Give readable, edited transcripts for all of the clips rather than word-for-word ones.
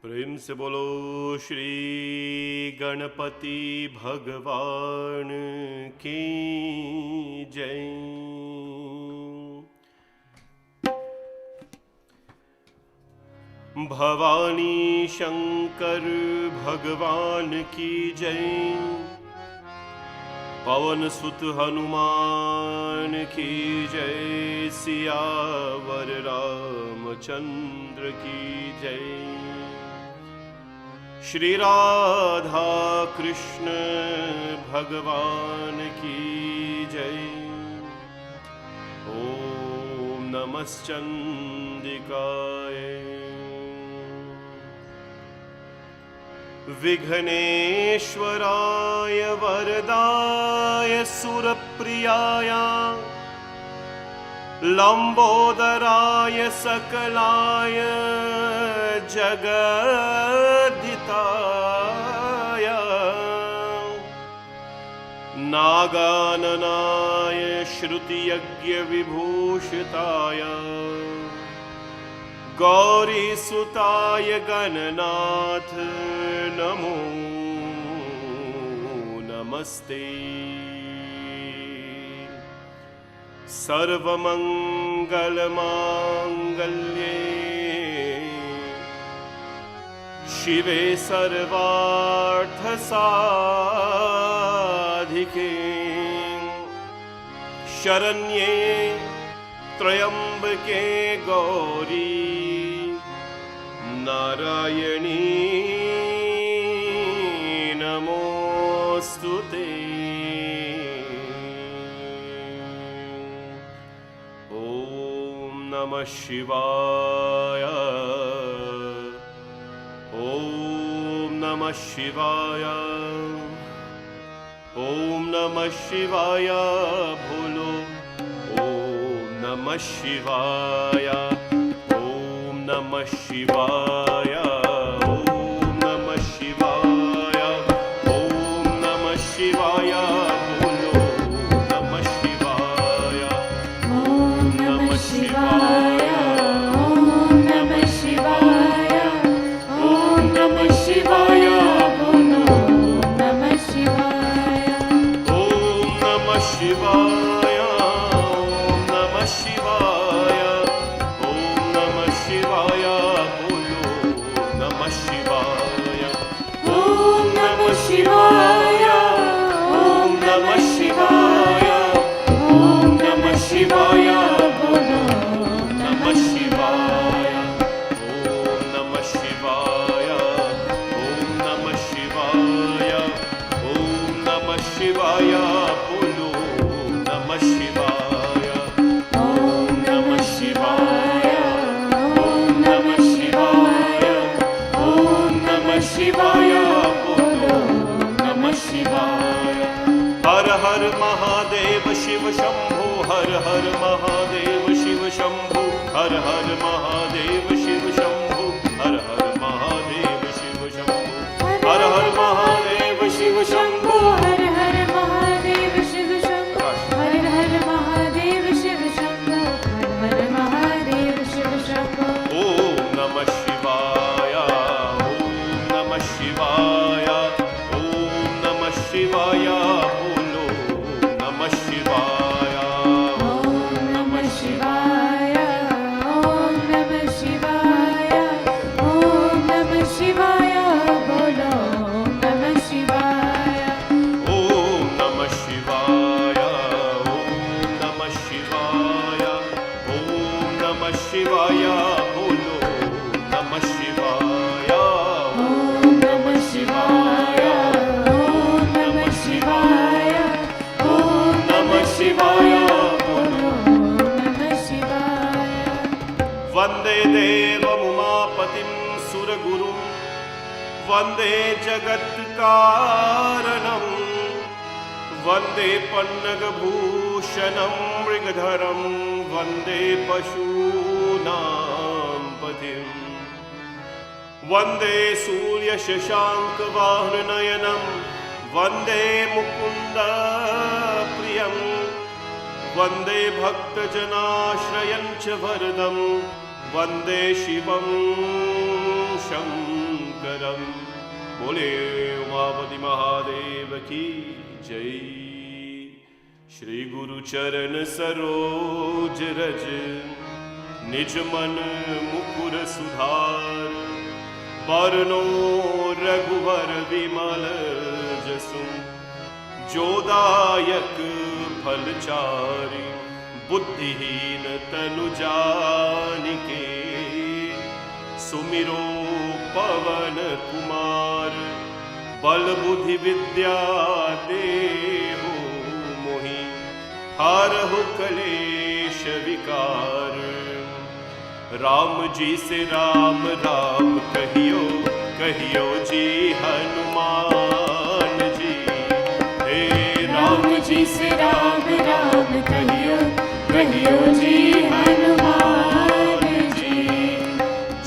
प्रेम से बोलो श्री गणपति भगवान की जय। भवानी शंकर भगवान की जय। पवन सुत हनुमान की जय। सियावर रामचंद्र की जय। श्री राधा कृष्ण भगवान की जय। ओम नमश्चंदिकाय। विघ्नेश्वराय वरदाय सुरप्रियाय लंबोदराय सकलाय जगद्धिताय नागाननाय श्रुतियज्ञ विभूषिताय गौरीसुताय गणनाथ नमो नमस्ते। सर्वमंगलमांगल्ये शिवे सर्वार्थसाधिके शरण्ये त्र्यंबके गौरी नारायणी नमोस्तुते। ओम नमः शिवाय। ओम नमः शिवाय। ओम नमः शिवाय। बोलो ओम नमः शिवाय। ओम नमः शिवाय। ओम नमः शिवाय। ओम नमः शिवाय। बोलो नमः शिवाय। ओम नमः शिवाय। ओम नमः शिवाय। ओम नमः शिवाय। बोलो नमः शिवाय। ओम नमः शिवाय। ओम नमः शिवाय। ओम नमः शिवाय। बोलो नमः शिवाय। ओम नमः शिवाय। ओम नमः शिवाय। ओम नमः शिवाय। बोलो नमः शिवाय। ओम नमः शिवाय। ओम नमः शिवाय। ओम नमः शिवाय। बोलो नमः शिवाय। ओम नमः शिवाय। ओम नमः शिवाय। ओम नमः शिवाय। बोलो नमः शिवाय। हर हर महादेव शिव शंभो। हर हर महादेव शिव शंभो। हर हर महादेव शिव शंभो। हर हर महादेव शिव शंभो। हर हर महादेव शिव शंभो। हर हर महादेव शिव शंभो। हर हर महादेव शिव शंभो। हर हर महादेव शिव शंभो। ओम नमः शिवाय। ओम नमः शिवाय। ओम नमः शिवाय। बोलो नमः शिवाय। ओम नमः शिवाय। ओम नमः शिवाय। ओम नमः शिवाय। बोलो नमः शिवाय। ओम नमः शिवाय। ओम नमः शिवाय। ओम नमः शिवाय। बोलो नमः शिवाय। ओम नमः शिवाय। ओम नमः शिवाय। ओम नमः शिवाय। बोलो नमः शिवाय। वंदे देवमुमापतिं सुरगुरुं वंदे जगत्कारणं वंदे पन्नगभूषणं मृगधरं वंदे पशूनां पतिं वंदे सूर्यशशाङ्कवाहननयनं वंदे मुकुन्द प्रियं वंदे भक्तजनाश्रयं च वरदं वंदे शिवं शंकरं शंकरम। बोले उमापति महादेव की जय। श्री गुरु चरण सरोज रज निज मन मुकुर सुधार। बरनो रघुवर विमल जसु जोदायक फलचारि। बुद्धिहीन तनु जानिके सुमिरो पवन कुमार। बल बुद्धि विद्या देहु मोहि हरहु कलेश विकार। राम जी से राम राम कहियो कहियो जी हनुमान जी। हे राम जी से राम राम कहियो कहियो जी हनुमान जी।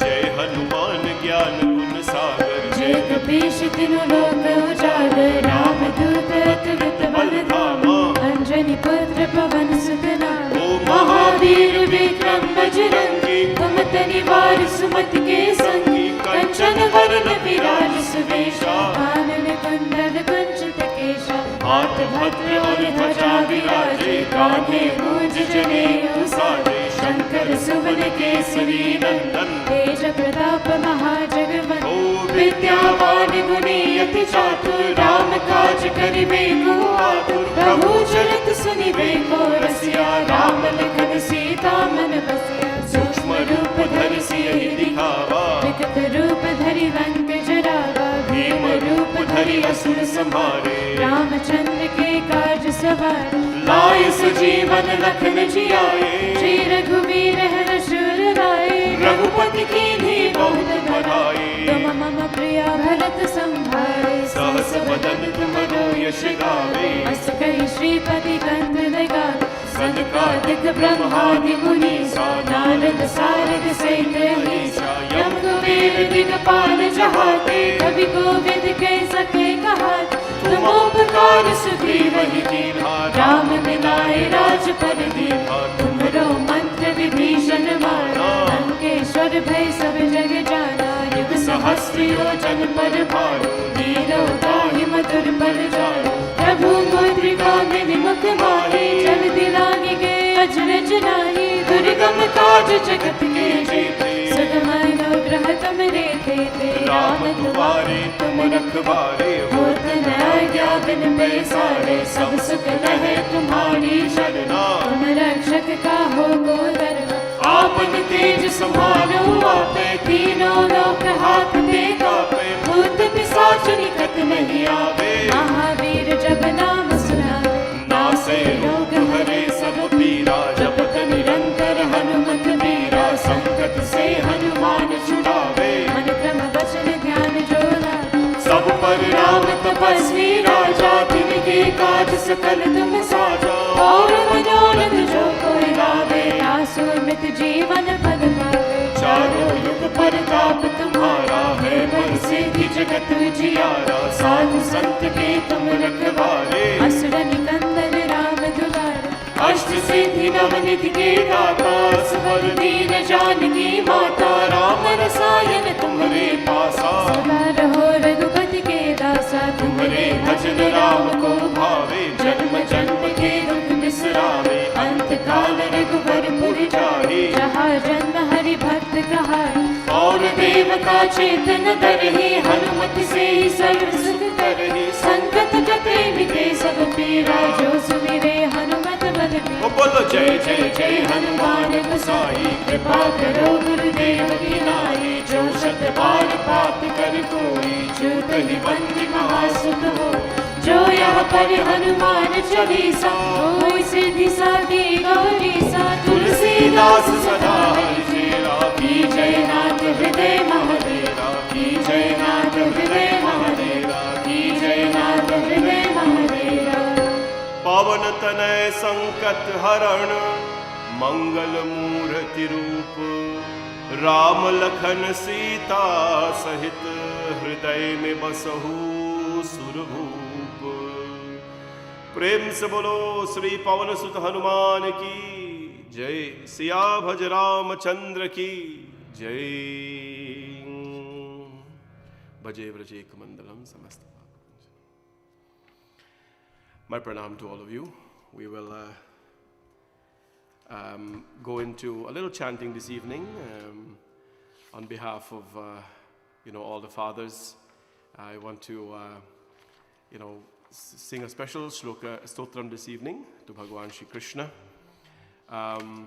जय हनुमान ज्ञान गुण सागर। जय कपीश तिनु लोक उजागर। राम दूत अतुलित बल धामा। अंजनी पुत्र पवन सुत नामा। ओ महावीर विक्रम बजरंगी। कुमति निवार सुमति के संगी। कंचन वरण विराज सुवेशा। कानन कुंडल कुंचित केशा। हाथ भद्र और ध्वजा विराजे। कांधे मूंज जनेऊ साजे। शंकर सुवन केसरी नंदन। तेज प्रताप महाजगवंदन। विद्यावान गुणी अति चातुर। राम काज करिबे को आतुर। प्रभु चरित सुनिबे को रसिया। राम लखन सीता मन बसिया। सूक्ष्म रूप धरि सियहि दिखावा। विकट रूप धरि लंक जरावा। भीम रूप धरि असुर संहारे। रामचंद्र के काज सवारे। लाए सजीवन लखन जियाए। श्री रघुवीर हर्ष उर लाए। रघुपति कीन्ही बहुत बड़ाई। तुम मम प्रिय भरत संभारे। सहस बदन तुमरो यश गावे। अस कहि श्रीपति कंठ लगावे। सनकादिक ब्रह्मादि मुनीसा। नारद सारद सहित अहिसा। यम कुबेर दिगपाल जहाते। कवि कोविद कह सके कहाते। तुम उपकार सुग्रीवहि कीन्हा। राम मिलाए राजपद दीन्हा। तुमरो मंत्र विभीषण माना। लंकेश्वर भय सब जग जाना। युग सहस्र योजन पर भानु। नीरो ताहि मधुर बल जानु। प्रभु मुद्रिका मुख माही। जल दिलांगी के अजरज नाही। दुर्गम काज जगत के जेते। सगम अनुग्रह तुमरे तेते। राम दुआरे तुम रखवारे। होत न आज्ञा बिन पैसारे। सब सुख लहे तुम्हारी शरणा। तुम रक्षक काहू को डरना। आपन तेज संभालो आपे। तीनों लोक हाथ पे कापे। भूत पिशाच निकट नहीं आवे। महावीर जब नाम सुनावे। नासे रोग हरे सब पीरा। जपत निरंतर हनुमत वीरा। संकट से हनुमान छुड़ावे। मन क्रम वचन ध्यान जो लावे। सब पर राम तपस्वी राजा। तिनके काज सकल तुम साजा। और मनोरथ जो कोई लावे। आसु मित जीवन पद पावे। चारों युग परताप तुम्हारा है। सिद्धि जगत जियारा। साधु संत के तुम रखवारे। असुर निकंदन राम दुलारे। अष्ट सिद्धि नवनिधि के दाता। असवर दीन जानकी माता। राम रसायन तुम्हारे पासा। सदा रहो रघुपति के दासा। तुम्हारे भजन राम को भावे। जन्म जन्म के दुख बिसरावे। अंत काल रघुवर पुर जाए। जहाँ जन्म हरि भक्त कहाए। और देवता चेतन धरहि। हनुमत से ही सर्व सुख करहि। संकट कटे मिटे सब पीरा। जो सुमिरे हनुमत बल बीरा। बोलो जय जय जय हनुमान गोसाई। कृपा करो गुरुदेव की नाई। जो शत बार पाप कर कोई। छूटहि बंदी महासुख हो। जो यहाँ पर हनुमान चालीसा। होय सिद्धि साधी गौरीसा। तुलसीदास सदा हरिचेरा। की जय नाथ हृदय महादेवा। की जय नाथ हृदय महादेवा। की जय नाथ हृदय महादेवा। पावन तनय संकट हरण। मंगल मूर्ति रूप। राम लखन सीता सहित। हृदय में बसहु सुरभूप। प्रेम से बोलो श्री पवन सुत हनुमान की जय। सिया भज रामचंद्र की जय। Bhaje Vraje Kamandalam Samasta. My pranam to all of you. We will go into a little chanting this evening on behalf of all the fathers. I want to sing a special shloka stotram this evening to Bhagwan Shri Krishna. Krishnam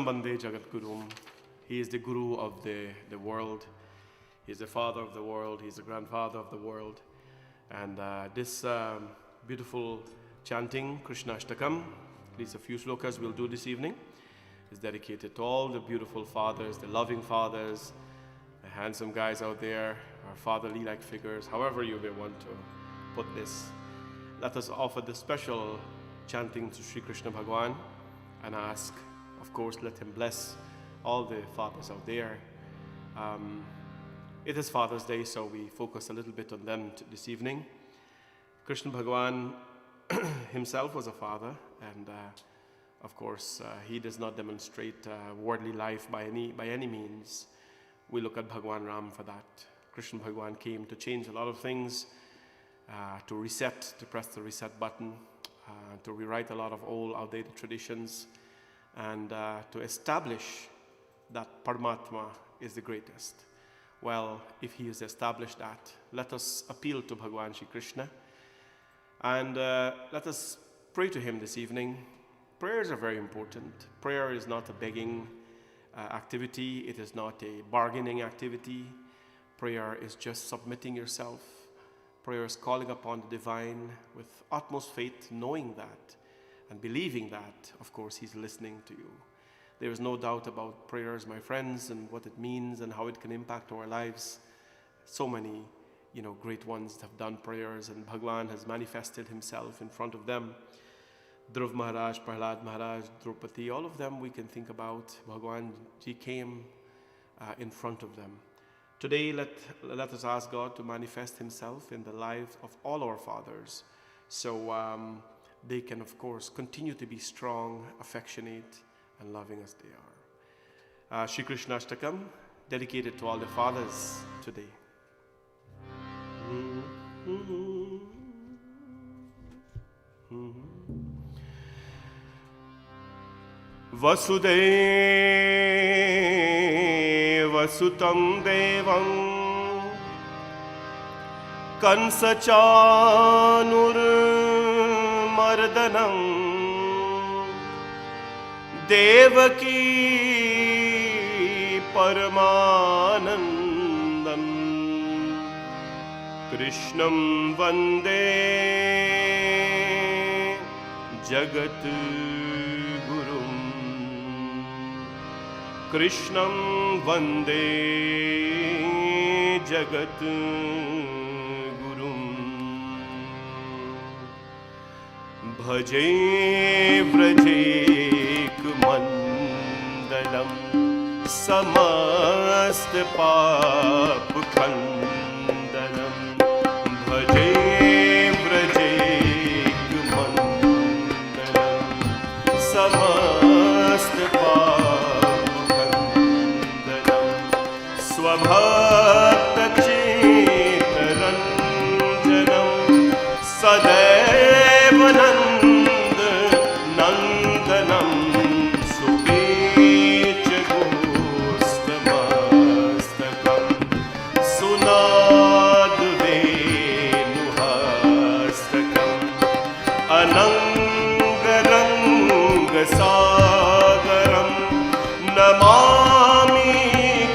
Bande Jagat Gurum. He is the Guru of the world. He is the father of the world. He is the grandfather of the world. And this beautiful chanting, Krishna Ashtakam, these a few slokas we'll do this evening, is dedicated to all the beautiful fathers, the loving fathers, the handsome guys out there, our fatherly-like figures, however you may want to put this. Let us offer this special chanting to Sri Krishna Bhagwan and ask, of course, let him bless all the fathers out there. It is Father's Day, so we focus a little bit on them this evening. Krishna Bhagwan himself was a father, and of course, he does not demonstrate worldly life by any means. We look at Bhagwan Ram for that. Krishna Bhagwan came to change a lot of things, to reset, to press the reset button, to rewrite a lot of old, outdated traditions, and to establish that Paramatma is the greatest. Well, if he has established that, let us appeal to Bhagwan Shri Krishna and let us pray to him this evening. Prayers are very important. Prayer is not a begging activity. It is not a bargaining activity. Prayer is just submitting yourself. Prayer is calling upon the divine with utmost faith, knowing that and believing that, of course, he's listening to you. There is no doubt about prayers, my friends, and what it means and how it can impact our lives. So many, great ones have done prayers, and Bhagwan has manifested himself in front of them. Dhruv Maharaj, Prahlad Maharaj, Draupadi, all of them we can think about. Bhagwan Ji came in front of them. Today, let us ask God to manifest himself in the lives of all our fathers, so they can, of course, continue to be strong, affectionate, and loving as they are. Shri Krishna Ashtakam, dedicated to all the fathers today. Vasudeva Sutam Devam Kansachanur Mardanam Devaki Paramanandam Krishnam Vande Jagat Gurum Krishnam Vande Jagat Gurum Bhaje Vraje Mandalam Samast Pap Khandalam Bhaje Vraje Mandalam Samast Pap Khandalam Swabhakta Chitaranjanam Sadaivanam Sagaram Namami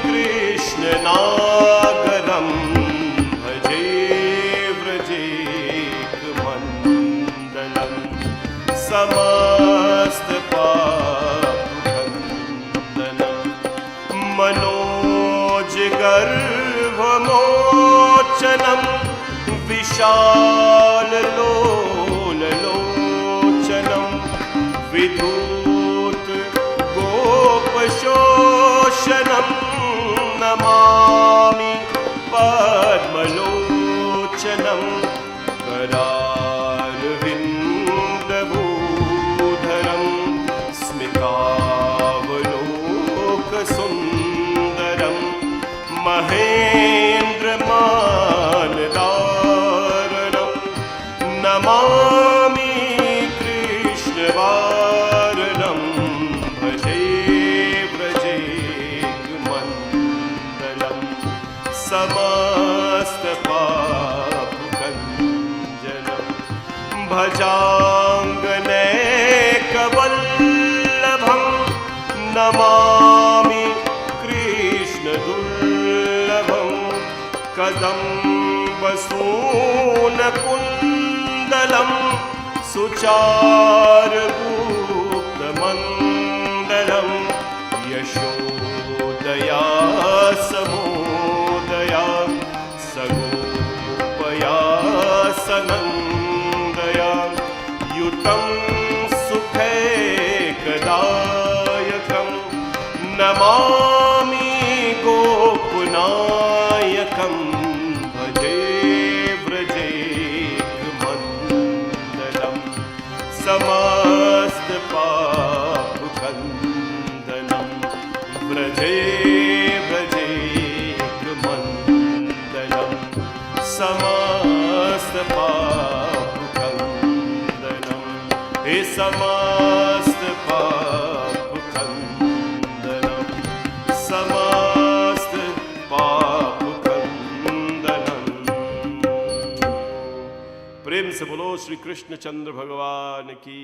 Krishna Nagaram Bhaje Vrajek Mandalam Samast Papukhandanam Manoj Garvamochanam Vishal Lolochanam Vidhut Gopashoshanam Namami Padmalochanam Kararvindabhudharam Smitavalokasundaram Mahendra भजाङ्गनेकवल्लभं Namami कृष्णदुर्लभं कदम्बसूनकुन्दलं सुचारुगुप्तमण्डलं यशोदया समोदया सगोपया सनन्दया युतं सुखैकदायकं Namami गोकुनायकं भजे व्रजेकमण्डलं समस्तपापखण्डनं व्रजे व्रजेकमण्डलं समस्तपापखण्डनं हे समस्तपापखण्डनं समस्तपापखण्डनं। प्रेम से बोलो श्री कृष्ण चंद्र भगवान की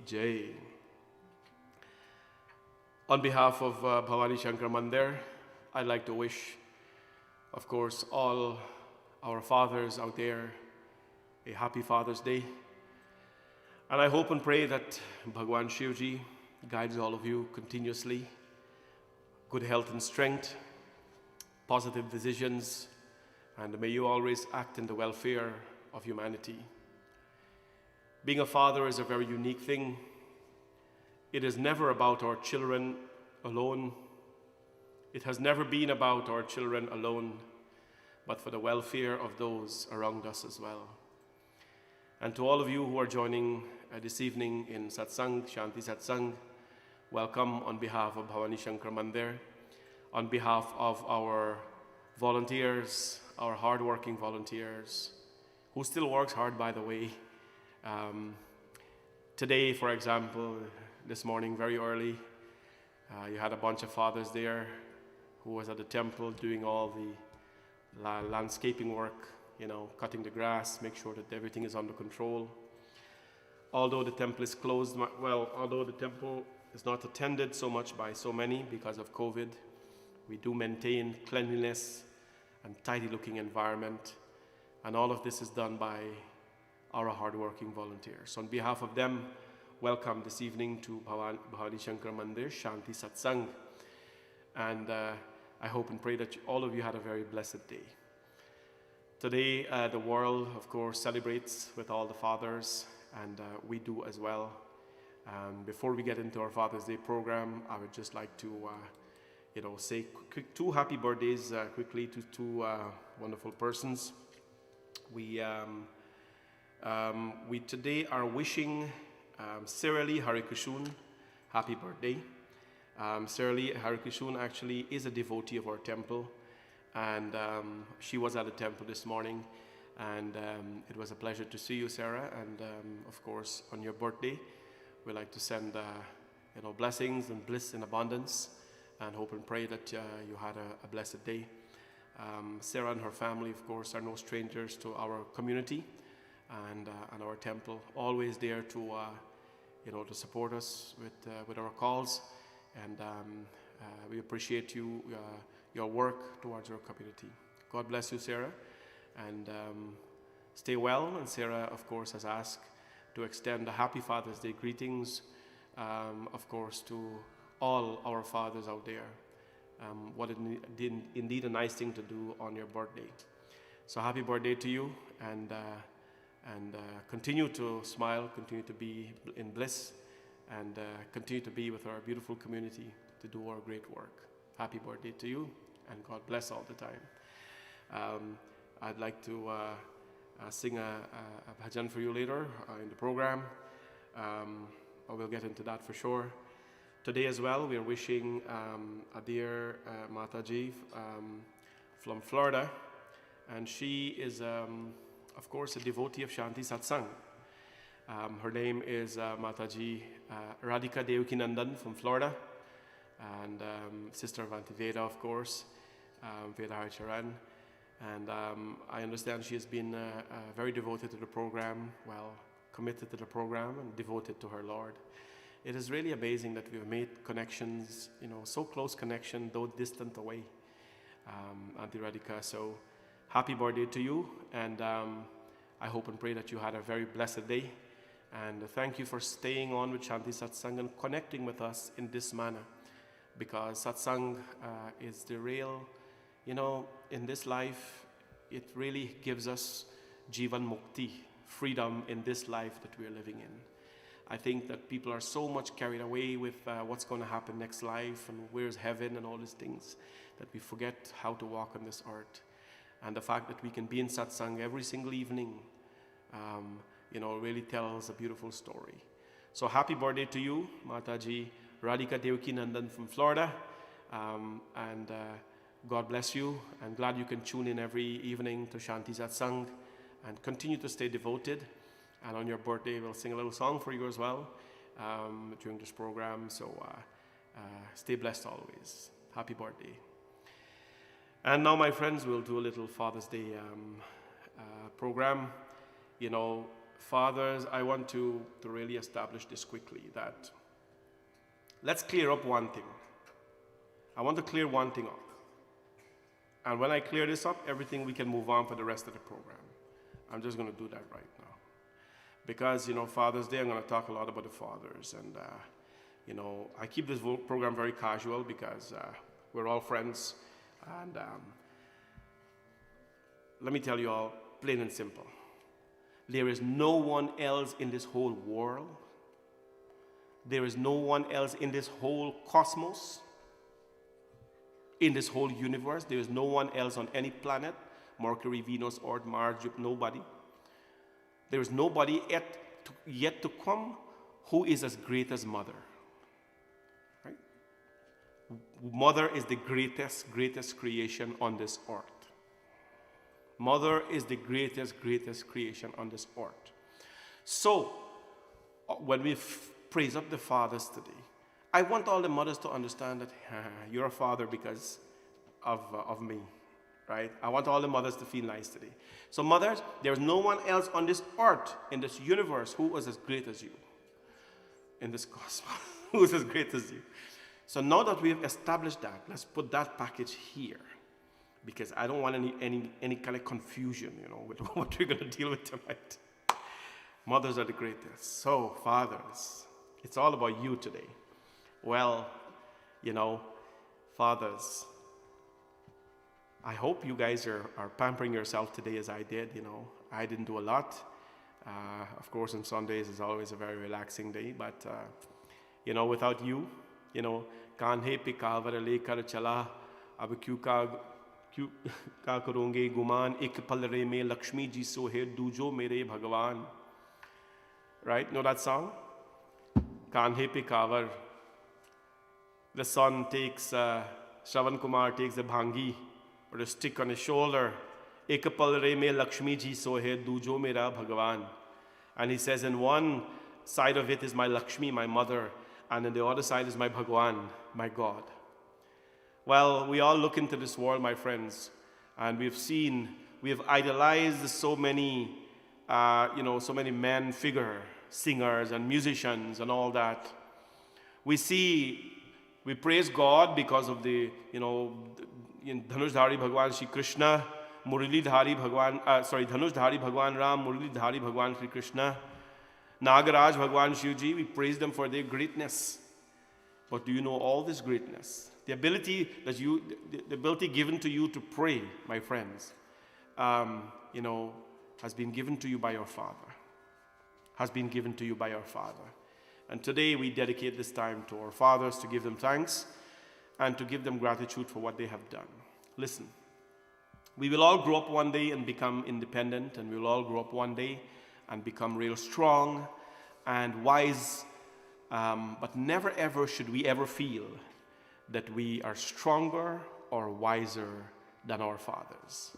जय। On behalf of Bhavani Shankar Mandir, I'd like to wish, of course, all our fathers out there a happy Father's Day. And I hope and pray that Bhagwan Shivji guides all of you continuously, good health and strength, positive decisions, and may you always act in the welfare of humanity. Being a father is a very unique thing. It is never about our children alone. It has never been about our children alone, but for the welfare of those around us as well. And to all of you who are joining this evening in Satsang, Shanti Satsangh, welcome on behalf of Bhavani Shankar Mandir, on behalf of our volunteers, our hard-working volunteers, who still works hard, by the way. Today, for example, this morning, very early, you had a bunch of fathers there who was at the temple doing all the landscaping work, you know, cutting the grass, make sure that everything is under control. Although the temple is closed, although the temple is not attended so much by so many because of COVID, we do maintain cleanliness and tidy-looking environment, and all of this is done by our hard-working volunteers. On behalf of them, welcome this evening to Bhavani Shankar Mandir, Shanti Satsangh. And I hope and pray that all of you had a very blessed day. Today, the world, of course, celebrates with all the fathers, and we do as well. Before we get into our Father's Day program, I would just like to, say two happy birthdays quickly to two wonderful persons. We today are wishing Sirali Harikishun happy birthday. Sirali Harikishun actually is a devotee of our temple, and she was at the temple this morning, and it was a pleasure to see you, Sarah. And of course, on your birthday, we like to send blessings and bliss in abundance, and hope and pray that you had a blessed day. Sarah and her family, of course, are no strangers to our community and our temple, always there to to support us with our calls, and we appreciate your work towards our community. God bless you, Sarah, and stay well. And Sarah, of course, has asked to extend a happy Father's Day greetings, of course, to all our fathers out there. What indeed a nice thing to do on your birthday. So happy birthday to you, and continue to smile, continue to be in bliss, and continue to be with our beautiful community to do our great work. Happy birthday to you, and God bless all the time. I'd like to sing a bhajan for you later in the program. We'll get into that for sure. Today as well, we are wishing a dear Mataji from Florida, and she is, of course, a devotee of Shanti Satsangh. Her name is Mataji Radhika Devakinandan from Florida, and sister of Auntie Veda, of course, Veda Haricharan. And I understand she has been very devoted to the program, committed to the program and devoted to her Lord. It is really amazing that we've made connections, so close connection, though distant away, Auntie Radhika. So happy birthday to you, and I hope and pray that you had a very blessed day. And thank you for staying on with Shanti Satsang and connecting with us in this manner, because Satsang is the real, in this life, it really gives us Jivan Mukti, freedom in this life that we are living in. I think that people are so much carried away with what's going to happen next life and where's heaven and all these things that we forget how to walk on this earth. And the fact that we can be in Satsang every single evening, really tells a beautiful story. So happy birthday to you, Mataji Radhika Devaki Nandan from Florida. And God bless you. I'm glad you can tune in every evening to Shanti Satsang and continue to stay devoted. And on your birthday, we'll sing a little song for you as well during this program. So stay blessed always. Happy birthday. And now, my friends, we'll do a little Father's Day program. Fathers, I want to really establish this quickly, that let's clear up one thing. I want to clear one thing up. And when I clear this up, everything we can move on for the rest of the program. I'm just going to do that right now. Because, Father's Day, I'm going to talk a lot about the fathers. And, I keep this program very casual because we're all friends. And let me tell you all, plain and simple. There is no one else in this whole world. There is no one else in this whole cosmos, in this whole universe. There is no one else on any planet, Mercury, Venus, Earth, Mars, Jupiter, nobody. There is nobody yet to come who is as great as Mother. Right? Mother is the greatest creation on this earth. Mother is the greatest creation on this earth. So, when we praise up the fathers today, I want all the mothers to understand that you're a father because of me. Right? I want all the mothers to feel nice today. So mothers, there's no one else on this earth, in this universe, who was as great as you. In this cosmos, who is as great as you. So now that we have established that, let's put that package here. Because I don't want any kind of confusion, with what we're going to deal with tonight. Mothers are the greatest. So, fathers, it's all about you today. Well, fathers, I hope you guys are pampering yourself today as I did. I didn't do a lot. Of course, on Sundays is always a very relaxing day. But, without you, kanhe pe kawar lekar chala, ab kyun ka karonge guman, ek pal re mein Lakshmi ji sohe dujo mere Bhagwan. Right? Know that song? Kanhe pe kawar. The son takes, Shravan Kumar takes the bhangi, or the stick on his shoulder. Ek pal re mein Lakshmi ji sohe dujo mera Bhagwan. And he says, in one side of it is my Lakshmi, my mother, and on the other side is my Bhagwan, my God. Well, we all look into this world, my friends, and we have idolized so many, so many men figure, singers and musicians and all that. We praise God because of the, Dhanush-dhari Bhagwan Shri Krishna, Murali-dhari Bhagwan, Dhanush-dhari Bhagwan Ram, Murali-dhari Bhagwan Shri Krishna, Nagaraj Bhagwan Shivji, we praise them for their greatness. But do you know all this greatness? The ability given to you to pray, my friends, has been given to you by your Father. Has been given to you by your Father. And today we dedicate this time to our fathers to give them thanks and to give them gratitude for what they have done. Listen, we will all grow up one day and become independent, and we will all grow up one day and become real strong and wise, but never ever should we ever feel that we are stronger or wiser than our fathers.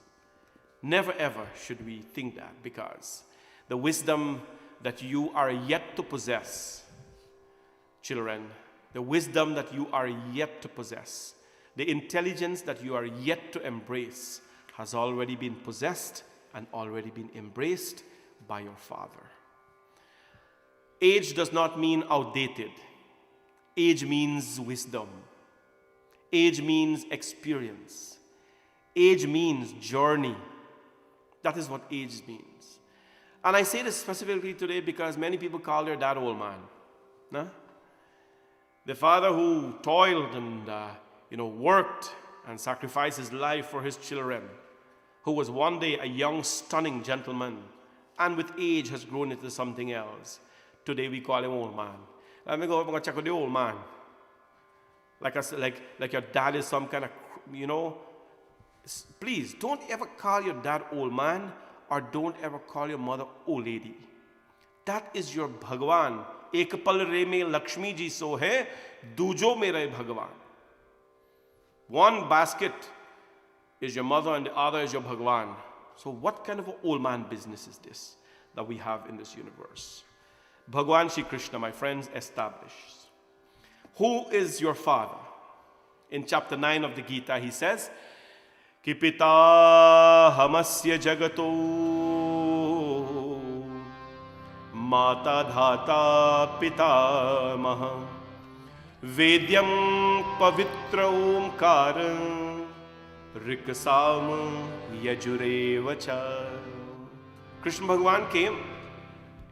Never ever should we think that, because the wisdom that you are yet to possess, children, the wisdom that you are yet to possess, the intelligence that you are yet to embrace has already been possessed and already been embraced by your Father. Age does not mean outdated. Age means wisdom. Age means experience. Age means journey. That is what age means. And I say this specifically today because many people call their dad old man. No? The father who toiled and worked and sacrificed his life for his children, who was one day a young, stunning gentleman, and with age has grown into something else. Today we call him old man. Let me go check with the old man. Like your dad is some kind of, please don't ever call your dad old man, or don't ever call your mother old lady. That is your Bhagwan. Ek pal re mein Lakshmi ji so hai, dujo mere Bhagwan. One basket is your mother and the other is your Bhagwan. So what kind of an old man business is this that we have in this universe? Bhagwan Shri Krishna, my friends, establishes. Who is your father? In chapter 9 of the Gita, he says, Ki pita hamasya jagato mata dhata pita maha vedyam pavitra omkara rikasam yajurevacha. Krishna Bhagwan came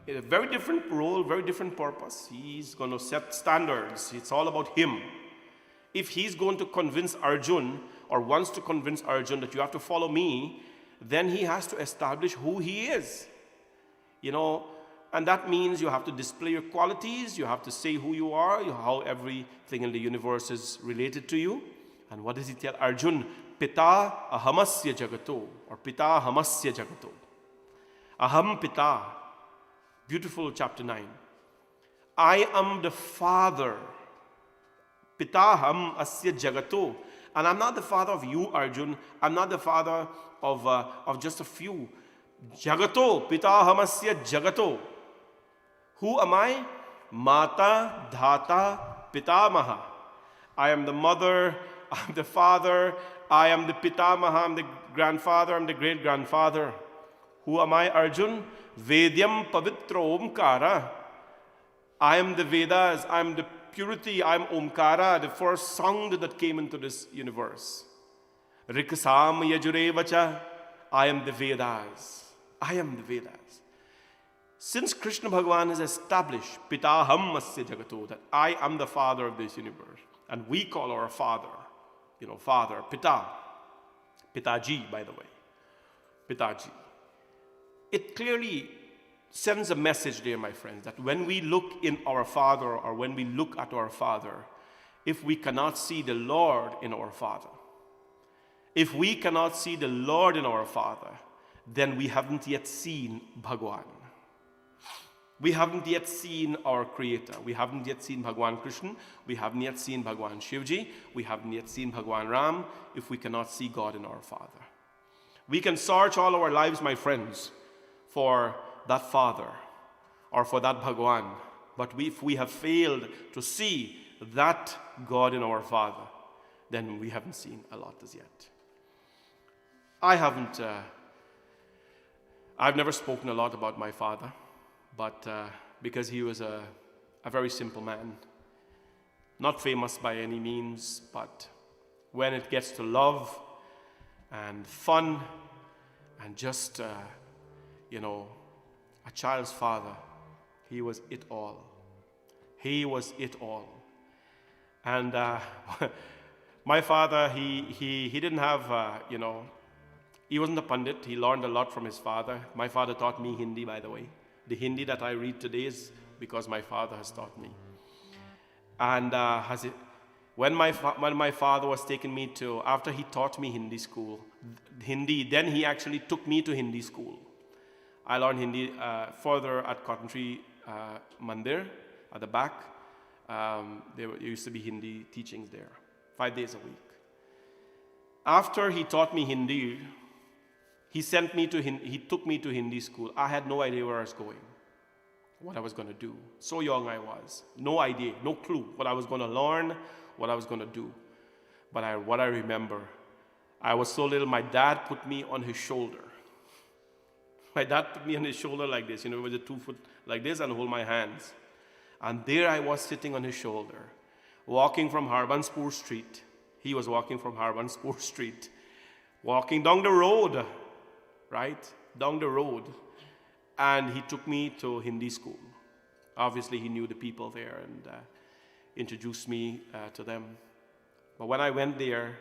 in a very different role, very different purpose. He's going to set standards. It's all about him. If he's going to convince Arjun, or wants to convince Arjun that you have to follow me, then he has to establish who he is. And that means you have to display your qualities, you have to say who you are, how everything in the universe is related to you. And what does he tell Arjun? Pita ahamasya jagato, or pita ahamasya jagato. Aham pita. Beautiful chapter 9. I am the father. Pitaham asya jagato. And I'm not the father of you, Arjun. I'm not the father of just a few. Jagato. Pitaham asya jagato. Who am I? Mata dhata pitamaha. I am the mother, I'm the father, I am the pitamaha, I'm the grandfather, I'm the great-grandfather. Who am I, Arjun? Vedyam pavitra omkara. I am the Vedas, I am the purity, I am Omkara, the first sound that came into this universe. Rikasam yajurevacha. I am the Vedas. I am the Vedas. Since Krishna Bhagwan has established Pitaham asya jagato, that I am the father of this universe, and we call our father, father, Pita. Pitaji, by the way. Pitaji. It clearly sends a message there, my friends, that when we look in our Father, or when we look at our Father, if we cannot see the Lord in our Father, if we cannot see the Lord in our Father, then we haven't yet seen Bhagwan. We haven't yet seen our Creator. We haven't yet seen Bhagwan Krishna. We haven't yet seen Bhagwan Shivji. We haven't yet seen Bhagwan Ram, if we cannot see God in our Father. We can search all our lives, my friends, for that Father or for that Bhagwan. But if we have failed to see that God in our Father, then we haven't seen a lot as yet. I've never spoken a lot about my father, but because he was a very simple man, not famous by any means, but when it gets to love and fun and just a child's father, he was it all. He was it all. And my father, he didn't have, he wasn't a pandit. He learned a lot from his father. My father taught me Hindi, by the way. The Hindi that I read today is because my father has taught me. And when my father was taking me to, after he taught me Hindi, then he actually took me to Hindi school. I learned Hindi further at Cotton Tree Mandir at the back. There used to be Hindi teachings there, 5 days a week. After he taught me Hindi, he took me to Hindi school. I had no idea where I was going, what I was going to do. So young I was. No idea, no clue what I was going to learn, what I was going to do. But what I remember, I was so little, my dad put me on his shoulder. My dad put me on his shoulder like this, with a 2 foot like this, and hold my hands. And there I was sitting on his shoulder, walking from Harbanspoor Street. He was walking from Harbanspoor Street, walking down the road, right? Down the road. And he took me to Hindi school. Obviously, he knew the people there and introduced me to them. But when I went there,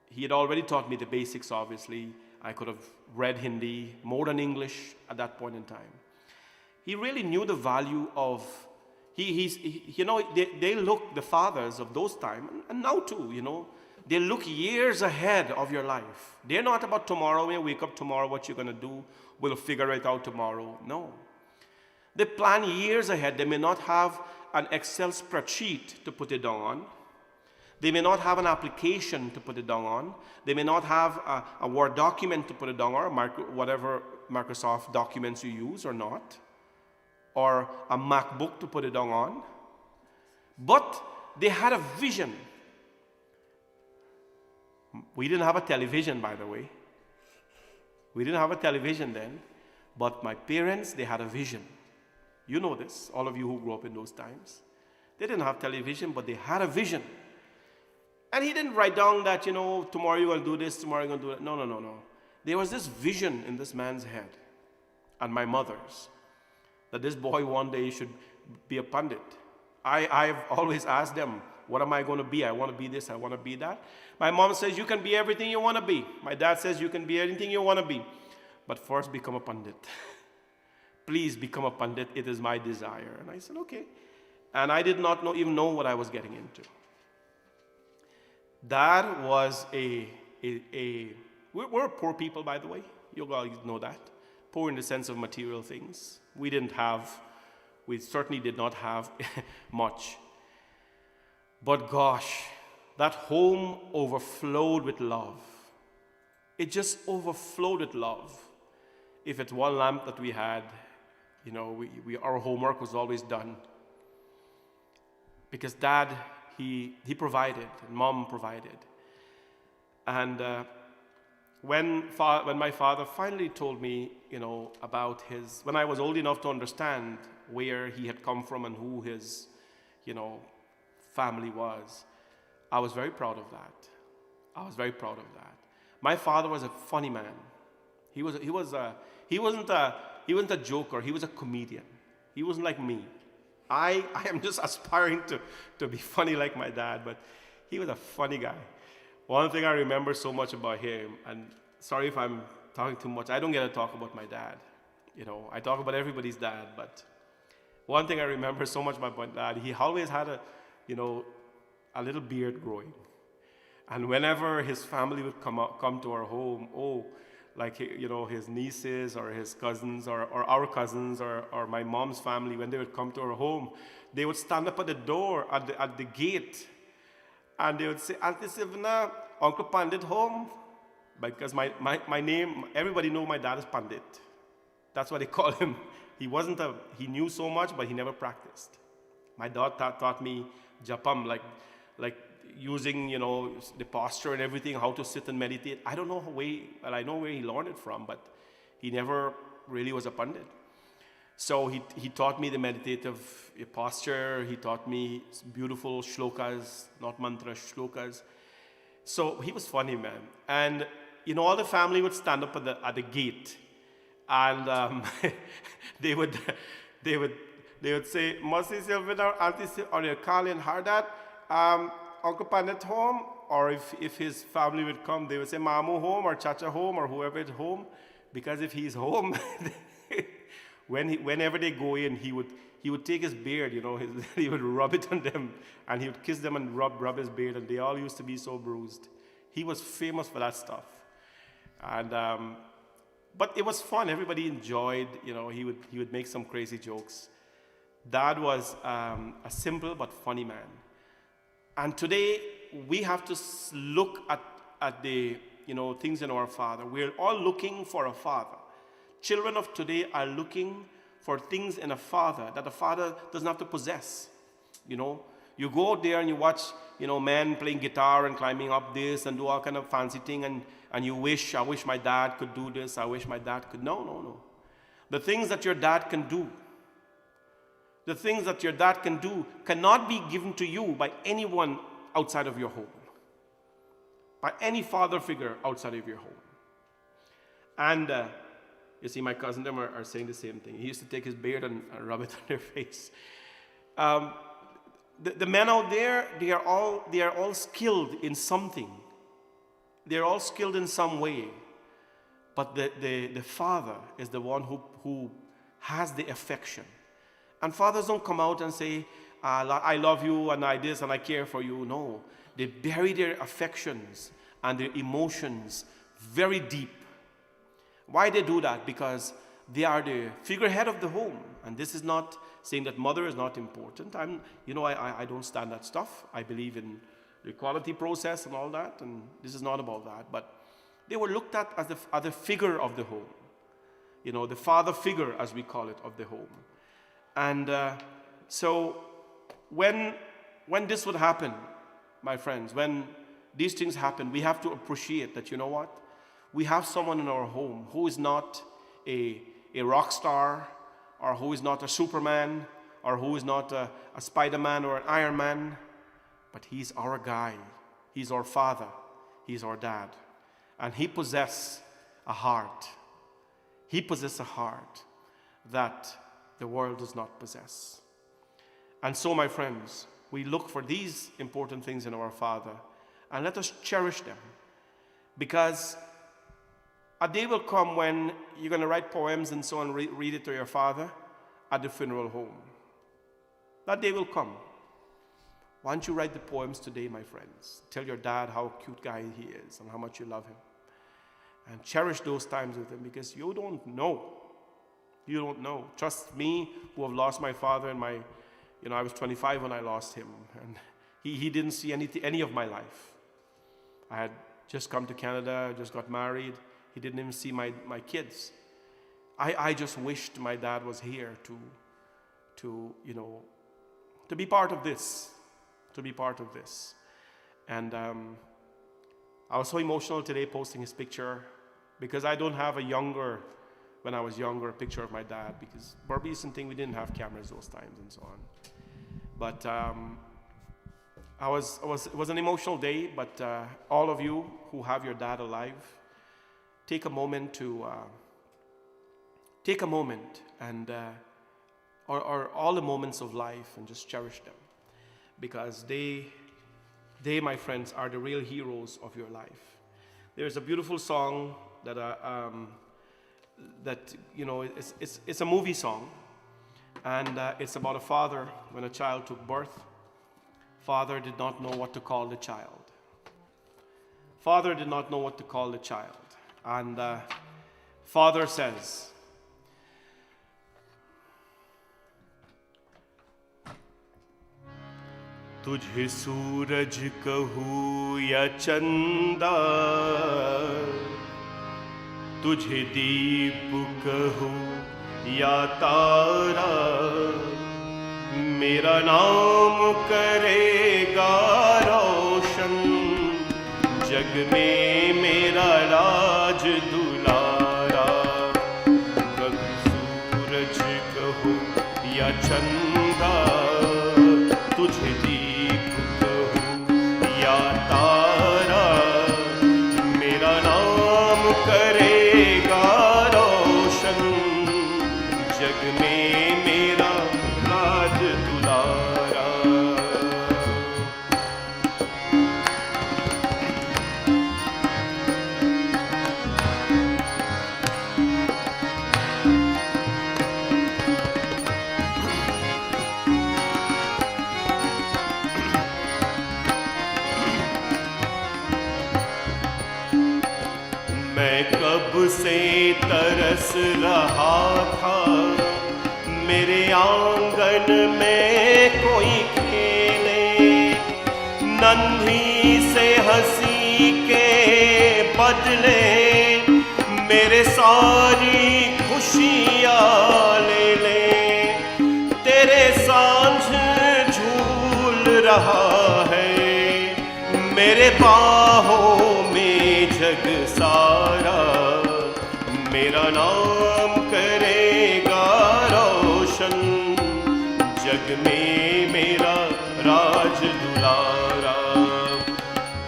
he had already taught me the basics, obviously. I could have read Hindi more than English at that point in time. He really knew the value of, they look, the fathers of those times, and now too, they look years ahead of your life. They're not about tomorrow, when you wake up tomorrow, what you're going to do, we'll figure it out tomorrow. No. They plan years ahead. They may not have an Excel spreadsheet to put it down on. They may not have an application to put it down on. They may not have a Word document to put it down on, or whatever Microsoft documents you use or not, or a MacBook to put it down on. But they had a vision. We didn't have a television, by the way. We didn't have a television then, but my parents, they had a vision. You know this, all of you who grew up in those times. They didn't have television, but they had a vision. And he didn't write down that, tomorrow you're going to do this, tomorrow you're going to do that. No. There was this vision in this man's head, and my mother's, that this boy one day should be a pundit. I've always asked them, what am I going to be? I want to be this, I want to be that. My mom says, you can be everything you want to be. My dad says, you can be anything you want to be. But first, become a pundit. Please become a pundit. It is my desire. And I said, okay. And I did not even know what I was getting into. Dad was we're poor people, by the way. You guys know that. Poor in the sense of material things. We certainly did not have much. But gosh, that home overflowed with love. It just overflowed with love. If it's one lamp that we had, our homework was always done. Because Dad, he provided, and Mom provided. And when my father finally told me, about when I was old enough to understand where he had come from and who his, family was, I was very proud of that. My father was a funny man. He wasn't a joker. He was a comedian. He wasn't like me. I am just aspiring to be funny like my dad, but he was a funny guy. One thing I remember so much about him, and sorry if I'm talking too much, I don't get to talk about my dad. I talk about everybody's dad, but one thing I remember so much about my dad, he always had a little beard growing. And whenever his family would come to our home, his nieces or his cousins or our cousins or my mom's family, when they would come to our home, they would stand up at the door, at the gate, and they would say, Auntie Sivna, Uncle Pandit home? Because my name, everybody know my dad is Pandit. That's what they call him. He knew so much, but he never practiced. My dad taught me japam, like using, the posture and everything, how to sit and meditate. I don't know I know where he learned it from, but he never really was a pandit. So he taught me the meditative posture. He taught me beautiful shlokas, not mantras, shlokas. So he was funny, man. And, all the family would stand up at the gate, and they would say, Masi Silvina, Auntie, or you calling her that? Uncle Pandit home, or if his family would come, they would say Mamu home or Chacha home or whoever is home, because if he's home, whenever they go in, he would take his beard, he would rub it on them, and he would kiss them and rub his beard, and they all used to be so bruised. He was famous for that stuff, and but it was fun. Everybody enjoyed. He would make some crazy jokes. Dad was a simple but funny man. And today, we have to look at the, things in our father. We're all looking for a father. Children of today are looking for things in a father that a father doesn't have to possess. You go out there and you watch, men playing guitar and climbing up this and do all kind of fancy thing, and you wish, I wish my dad could do this, I wish my dad could. No. The things that your dad can do, cannot be given to you by anyone outside of your home, by any father figure outside of your home. And you see, my cousin them are saying the same thing. He used to take his beard and rub it on their face. The men out there, they are all skilled in something. They're all skilled in some way. But the father is the one who has the affection. And fathers don't come out and say, I love you and I this and I care for you. No, they bury their affections and their emotions very deep. Why they do that? Because they are the figurehead of the home. And this is not saying that mother is not important. I don't stand that stuff. I believe in the equality process and all that, and this is not about that. But they were looked at as the figure of the home. The father figure, as we call it, of the home. And so when this would happen, my friends, when these things happen, we have to appreciate that, we have someone in our home who is not a rock star, or who is not a Superman, or who is not a Spider-Man or an Iron Man, but he's our guy. He's our father. He's our dad. And he possesses a heart. He possesses a heart that the world does not possess. And so, my friends, we look for these important things in our Father, and let us cherish them, because a day will come when you're going to write poems and so on, read it to your father at the funeral home. That day will come. Why don't you write the poems today, my friends? Tell your dad how cute guy he is and how much you love him. And cherish those times with him, because you don't know. You don't know. Trust me, who have lost my father and I was 25 when I lost him. And he didn't see any of my life. I had just come to Canada, just got married. He didn't even see my kids. I just wished my dad was here to be part of this. To be part of this. And I was so emotional today posting his picture, because I don't have when I was younger, a picture of my dad, because for a recent thing, we didn't have cameras those times and so on. But it was an emotional day, but all of you who have your dad alive, take a moment and or all the moments of life, and just cherish them, because they, my friends, are the real heroes of your life. There's a beautiful song that it's a movie song, and it's about a father when a child took birth. Father did not know what to call the child. Father did not know what to call the child. And father says, तुझे सूरज कहूँ या चंदा, तुझे दीप कहूँ या तारा, मेरा नाम करेगा रोशन, जग में मेरा राज दुलारा। कभी सूरज कहूँ या चंदा, तुझे दीप कहूँ या तारा, मेरा नाम करेगा रोशन, जग में मेरा राज दुलारा। मैं कब से तरस रहा था, मेरे आंगन में कोई खेले, नन्ही से हंसी के बदले मेरे सारी खुशियाँ ले ले। तेरे सांझ झूल मेरे बाहों में जग सारा मेरा नाम करेगा रोशन, जग में मेरा राज दुलारा।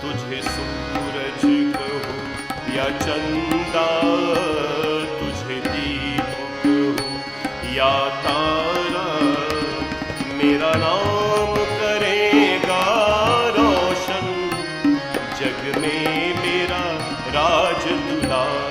तुझे सूरज कहूँ या चंदा, तुझे दीप कहूँ या तारा, मेरा नाम करेगा रोशन, जग में मेरा राज दुलारा।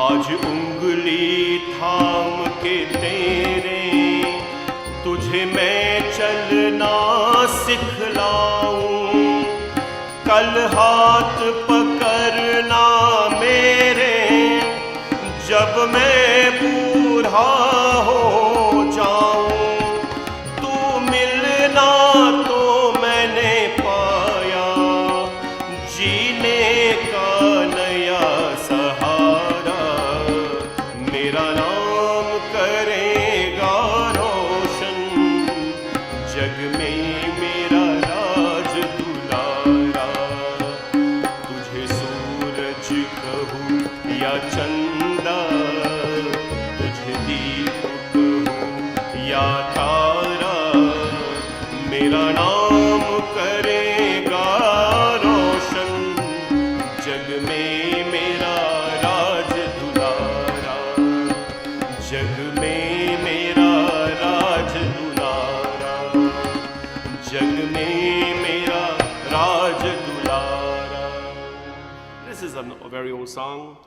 आज उंगली थाम के तेरे तुझे मैं चलना सिखलाऊं, कल हाथ पकड़ना मेरे जब मैं बूढ़ा हो जाऊं। तू मिलना तो मैंने पाया जीने का नया सहारा, मेरा नाम करेगा रोशन, जग में मेरा राज दुलारा। तुझे सूरज कहूँ या चंदा, तुझे दीप कहूँ या तारा, मेरा नाम करेगा रोशन, जग में मेरा राज दुलारा, जग में मेरा राज दुलारा, जग में मेरा राज दुलारा. This is a very old song,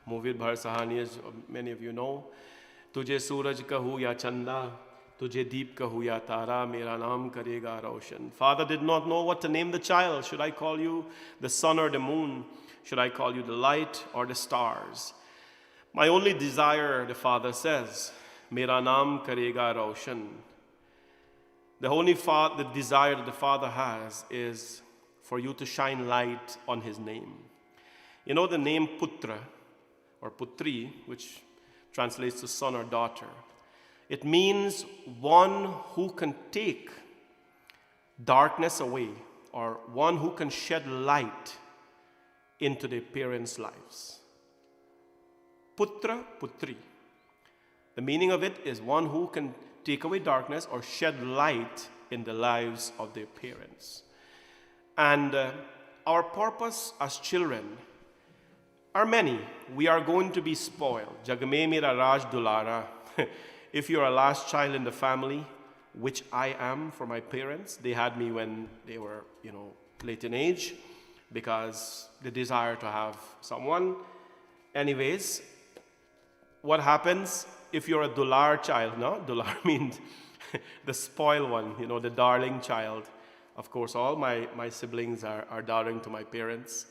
Movid Bhar Sahani, as many of you know. तुझे सूरज कहूँ या चंदा, तुझे दीप कहूँ या तारा, मेरा नाम करेगा रोशन. Father did not know what to name the child. Should I call you the sun or the moon? Should I call you the light or the stars? My only desire, the father says, mera naam karega roshan. The only the desire that the father has is for you to shine light on his name. You know the name Putra or Putri, which translates to son or daughter. It means one who can take darkness away, or one who can shed light into their parents' lives. Putra, Putri. The meaning of it is one who can take away darkness or shed light in the lives of their parents. And our purpose as children are many. We are going to be spoiled. Jagme mera raj dulara. If you're a last child in the family, which I am for my parents, they had me when they were, late in age, because the desire to have someone. Anyways, what happens if you're a dular child? No, dular means the spoiled one, the darling child. Of course, all my siblings are darling to my parents.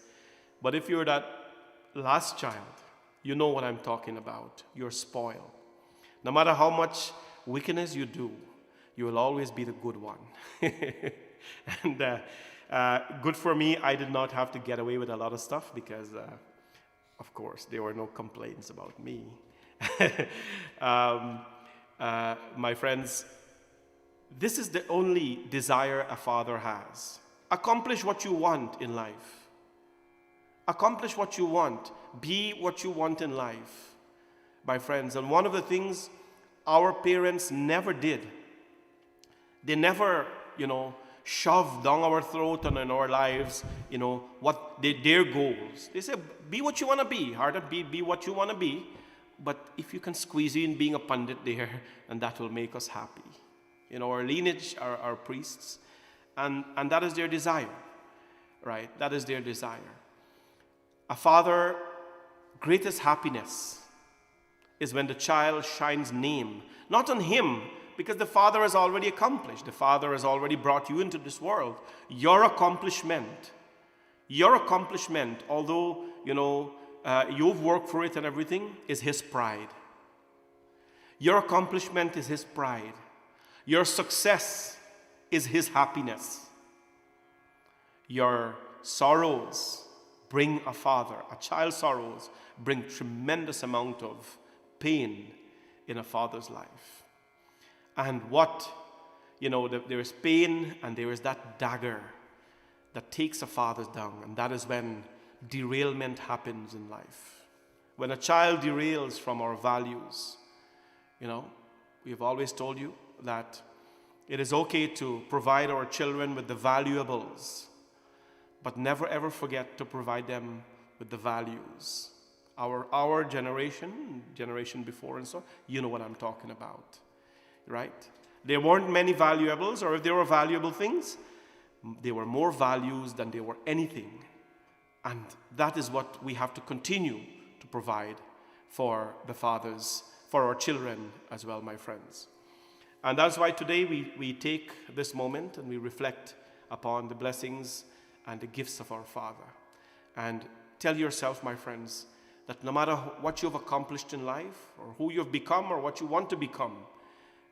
But if you're that last child, you know what I'm talking about. You're spoiled. No matter how much wickedness you do, you will always be the good one. And good for me, I did not have to get away with a lot of stuff because, of course, there were no complaints about me. My friends, this is the only desire a father has. Accomplish what you want in life. Accomplish what you want. Be what you want in life, my friends. And one of the things our parents never did, they never, shoved down our throat and in our lives, what their goals. They said, be what you want to be. Harder, be what you want to be. But if you can squeeze in being a pandit there, and that will make us happy. Our lineage are our priests, and that is their desire, right? That is their desire. A father, greatest happiness is when the child shines name, not on him, because the father has already accomplished. The father has already brought you into this world. Your accomplishment, although, you've worked for it and everything, is his pride. Your accomplishment is his pride. Your success is his happiness. Your sorrows bring a child's sorrows bring tremendous amount of pain in a father's life. And there is pain, and there is that dagger that takes a father down, and that is when derailment happens in life. When a child derails from our values, we've always told you that it is okay to provide our children with the valuables, but never ever forget to provide them with the values. Our generation before and so, you know what I'm talking about, right? There weren't many valuables, or if there were valuable things, they were more values than they were anything. And that is what we have to continue to provide for the fathers, for our children as well, my friends. And that's why today we take this moment and we reflect upon the blessings and the gifts of our Father. And tell yourself, my friends, that no matter what you've accomplished in life, or who you've become, or what you want to become,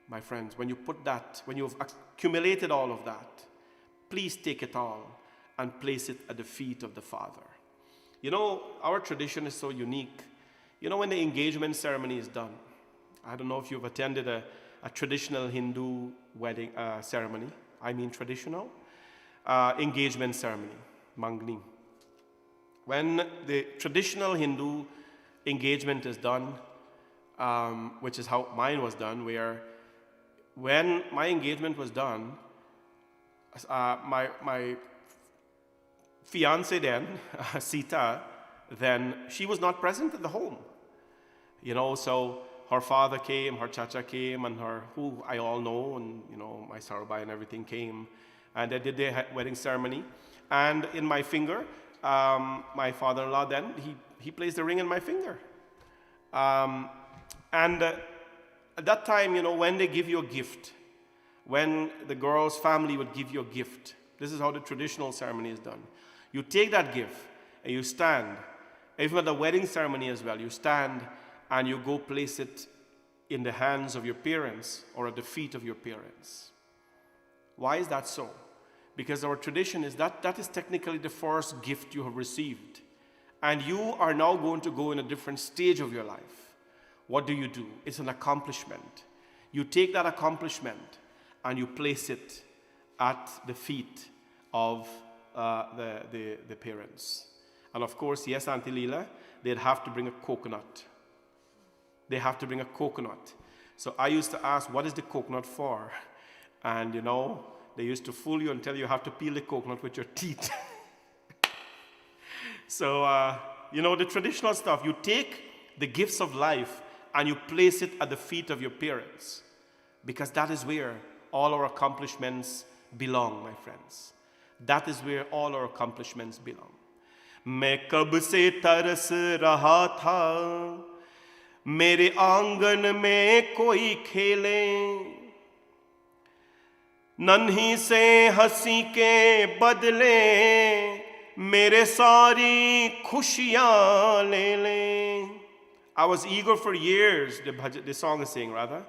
my friends, when you've accumulated all of that, please take it all and place it at the feet of the Father. Our tradition is so unique. When the engagement ceremony is done, I don't know if you've attended a traditional Hindu wedding ceremony. I mean traditional engagement ceremony, Mangni. When the traditional Hindu engagement is done, which is how mine was done, where when my engagement was done, my fiance then, Sita, then she was not present at the home. So her father came, her chacha came, and who I all know, and my Sarabai and everything came, and they did their wedding ceremony. And in my finger, my father-in-law then, he placed the ring in my finger. And at that time, when they give you a gift, when the girl's family would give you a gift, this is how the traditional ceremony is done. You take that gift and you stand. Even at the wedding ceremony as well, you stand and you go place it in the hands of your parents or at the feet of your parents. Why is that so? Because our tradition is that is technically the first gift you have received. And you are now going to go in a different stage of your life. What do? It's an accomplishment. You take that accomplishment and you place it at the feet of the parents. And of course, yes, Auntie Leela, they'd have to bring a coconut. They have to bring a coconut. So I used to ask, what is the coconut for? And they used to fool you and tell you have to peel the coconut with your teeth. So, the traditional stuff, you take the gifts of life and you place it at the feet of your parents. Because that is where all our accomplishments belong, my friends. That is where all our accomplishments belong. मैं कब से तरस रहा था मेरे आंगन में कोई खेले नन्ही से हंसी के बदले मेरे सारी खुशियां ले ले. I was eager for years, the song is saying rather,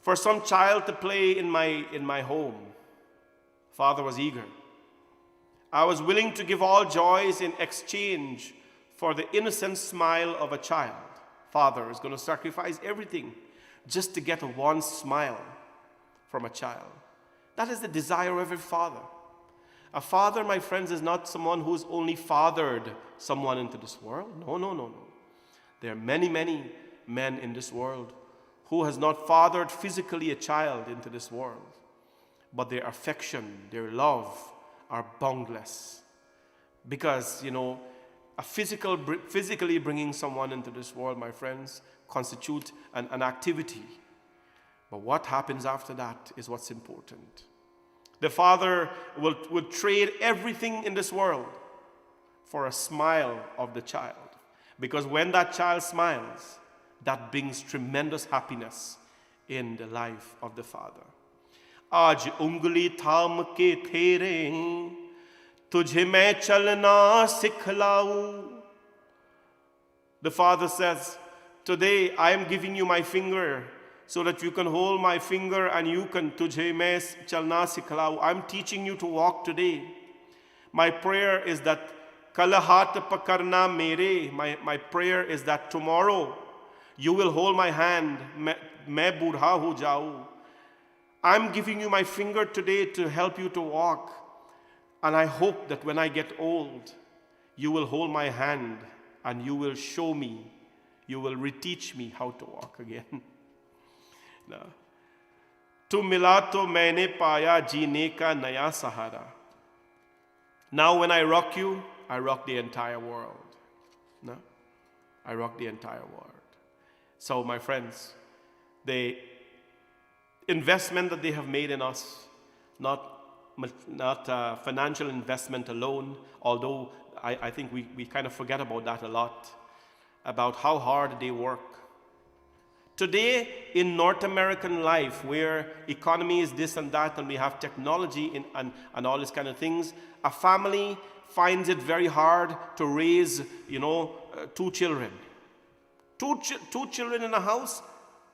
for some child to play in my home. Father was eager. I was willing to give all joys in exchange for the innocent smile of a child. Father is going to sacrifice everything just to get one smile from a child. That is the desire of every father. A father, my friends, is not someone who's only fathered someone into this world. No. There are many, many men in this world who has not fathered physically a child into this world. But their affection, their love are boundless. Because, physically bringing someone into this world, my friends, constitute an activity. But what happens after that is what's important. The father would trade everything in this world for a smile of the child. Because when that child smiles, that brings tremendous happiness in the life of the father. आज उंगली थाम के तेरे तुझे मैं चलना सिखलाऊं. The father says, today I am giving you my finger so that you can hold my finger and you can tujhe main chalna sikhlau. I'm teaching you to walk today. My prayer is that kal haat pakarna mere. My prayer is that tomorrow you will hold my hand. Main budha ho jau. I'm giving you my finger today to help you to walk. And I hope that when I get old, you will hold my hand and you will show me, you will reteach me how to walk again. No. Tu mila to maine paya jeene ka naya sahara. Now when I rock you, I rock the entire world. No? I rock the entire world. So my friends, the investment that they have made in us, not financial investment alone, although I think we kind of forget about that a lot, about how hard they work. Today, in North American life, where economy is this and that, and we have technology and all these kind of things, a family finds it very hard to raise, 2 children. Two children in a house.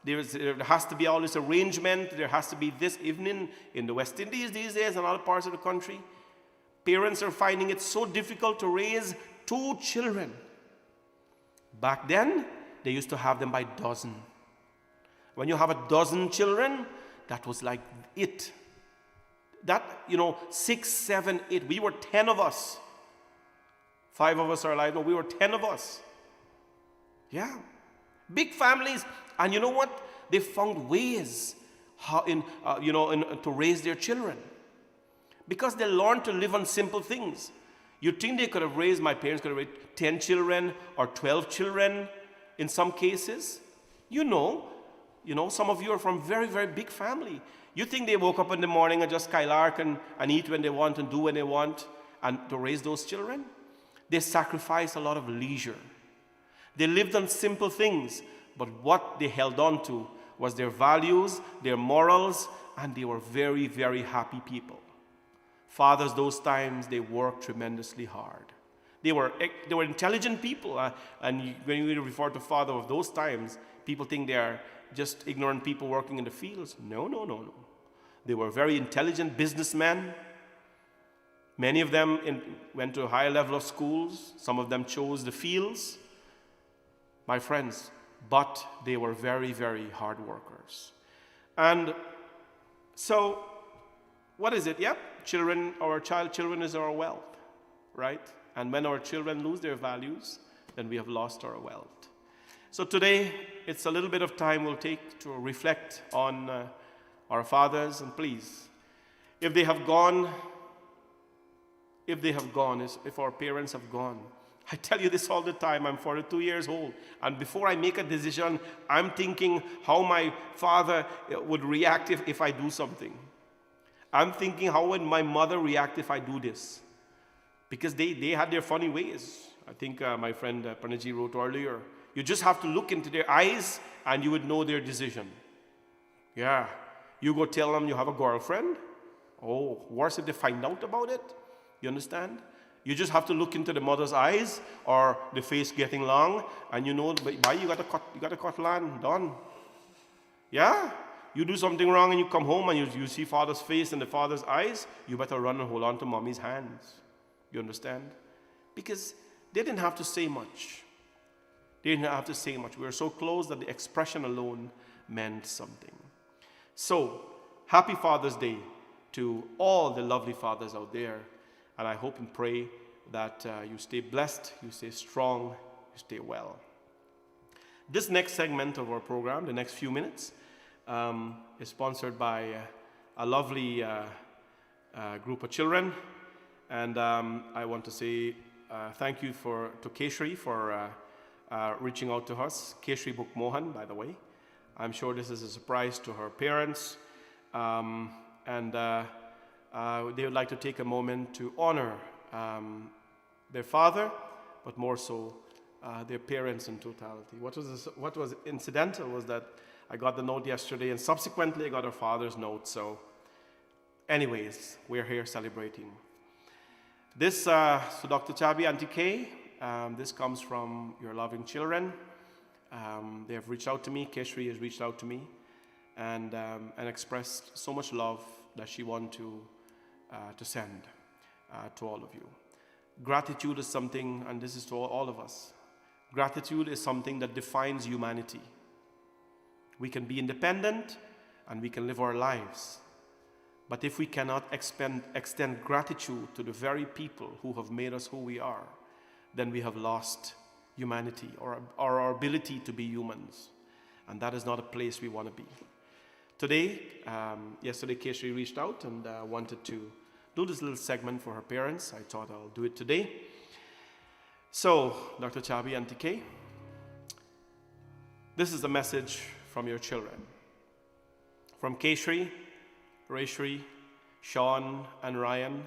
There has to be all this arrangement. There has to be this evening in the West Indies these days and other parts of the country. Parents are finding it so difficult to raise 2 children. Back then, they used to have them by dozen. When you have a dozen children, that was like it. That, 6, 7, 8. We were 10 of us. 5 of us are alive, but we were 10 of us. Yeah. Big families. And you know what? They found ways to raise their children. Because they learned to live on simple things. You think they could have raised, my parents could have raised 10 children or 12 children in some cases? Some of you are from very, very big family. You think they woke up in the morning and just skylark and eat when they want and do when they want and to raise those children? They sacrificed a lot of leisure. They lived on simple things. But what they held on to was their values, their morals, and they were very, very happy people. Fathers those times, they worked tremendously hard. They were intelligent people. And when we refer to father of those times, people think they are just ignorant people working in the fields. No. They were very intelligent businessmen. Many of them went to a higher level of schools. Some of them chose the fields. My friends, but they were very, very hard workers. And so, what is it? Yep, children is our wealth, right? And when our children lose their values, then we have lost our wealth. So today, it's a little bit of time we'll take to reflect on our fathers, and please, if our parents have gone, I tell you this all the time, I'm 42 years old, and before I make a decision, I'm thinking how my father would react if I do something. I'm thinking how would my mother react if I do this? Because they had their funny ways. I think my friend Panaji wrote earlier, you just have to look into their eyes and you would know their decision. Yeah, you go tell them you have a girlfriend. Oh, worse if they find out about it. You understand? You just have to look into the mother's eyes or the face getting long, and you know, bye, you got to cut land, done. Yeah? You do something wrong and you come home and you see father's face and the father's eyes, you better run and hold on to mommy's hands. You understand? Because they didn't have to say much. They didn't have to say much. We were so close that the expression alone meant something. So, happy Father's Day to all the lovely fathers out there. And I hope and pray that you stay blessed, you stay strong, you stay well. This next segment of our program, the next few minutes, is sponsored by a lovely group of children. And I want to say thank you to Keshri for reaching out to us. Keshri Bukmohan, by the way. I'm sure this is a surprise to her parents. They would like to take a moment to honor their father, but more so their parents in totality. What was incidental was that I got the note yesterday, and subsequently I got her father's note. So anyways, we're here celebrating. This, so Dr. Chabi, Auntie Kay, this comes from your loving children. They have reached out to me. Keshri has reached out to me. and expressed so much love that she wanted to send to all of you. Gratitude is something, and this is to all of us, gratitude is something that defines humanity. We can be independent and we can live our lives, but if we cannot extend gratitude to the very people who have made us who we are, then we have lost humanity or our ability to be humans, and that is not a place we want to be. Today, yesterday Keshri reached out and wanted to do this little segment for her parents. I thought I'll do it today. So, Dr. Chabi, Auntie K, this is the message from your children. From Keshri, Rayshri, Sean, and Ryan,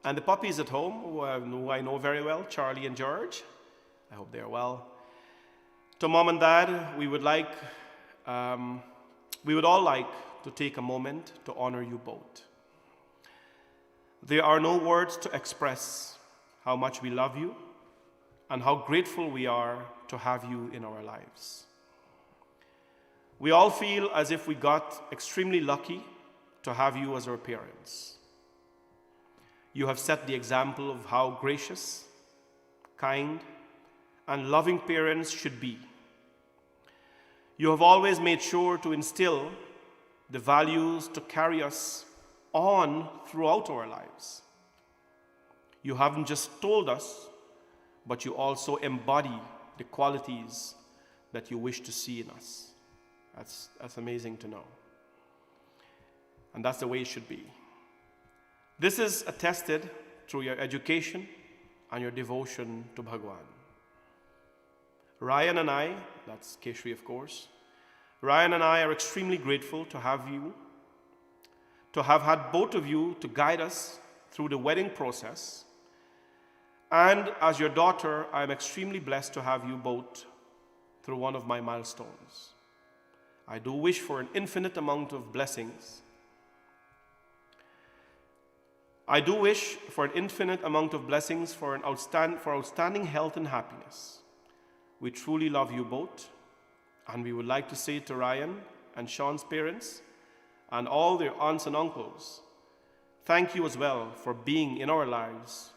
and the puppies at home, who I know very well, Charlie and George. I hope they're well. To Mom and Dad, we would all like to take a moment to honor you both. There are no words to express how much we love you and how grateful we are to have you in our lives. We all feel as if we got extremely lucky to have you as our parents. You have set the example of how gracious, kind, and loving parents should be. You have always made sure to instill the values to carry us on throughout our lives. You haven't just told us, but you also embody the qualities that you wish to see in us. That's amazing to know. And that's the way it should be. This is attested through your education and your devotion to Bhagwan. Ryan and I, that's Keshri of course, Ryan and I are extremely grateful to have you, to have had both of you to guide us through the wedding process. And as your daughter, I am extremely blessed to have you both through one of my milestones. I do wish for an infinite amount of blessings. I do wish for an infinite amount of blessings for outstanding health and happiness. We truly love you both, and we would like to say to Ryan and Sean's parents and all their aunts and uncles, thank you as well for being in our lives,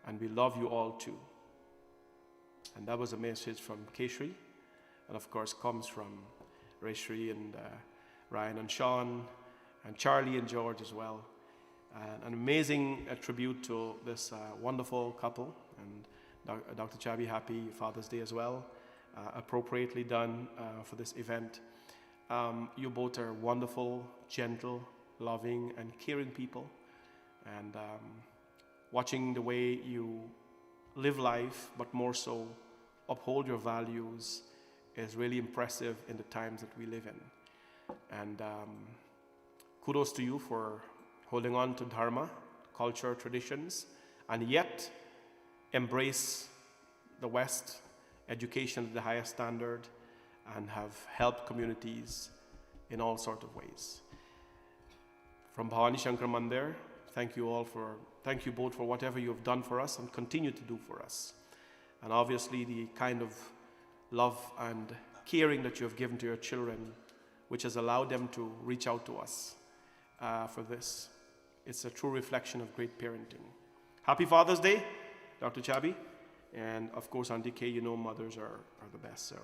and we love you all too. And that was a message from Keshri, and of course comes from Rayshri and Ryan and Sean and Charlie and George as well. An amazing tribute to this wonderful couple, and Dr. Chabi, happy Father's Day as well, appropriately done for this event. You both are wonderful, gentle, loving, and caring people, and watching the way you live life, but more so uphold your values, is really impressive in the times that we live in. And kudos to you for holding on to dharma, culture, traditions, and yet embrace the West, education at the highest standard, and have helped communities in all sorts of ways. From Bhavani Shankar Mandir, thank you both for whatever you have done for us and continue to do for us. And obviously the kind of love and caring that you have given to your children, which has allowed them to reach out to us for this. It's a true reflection of great parenting. Happy Father's Day, Dr. Chabi. And of course, Auntie K, you know mothers are the best. So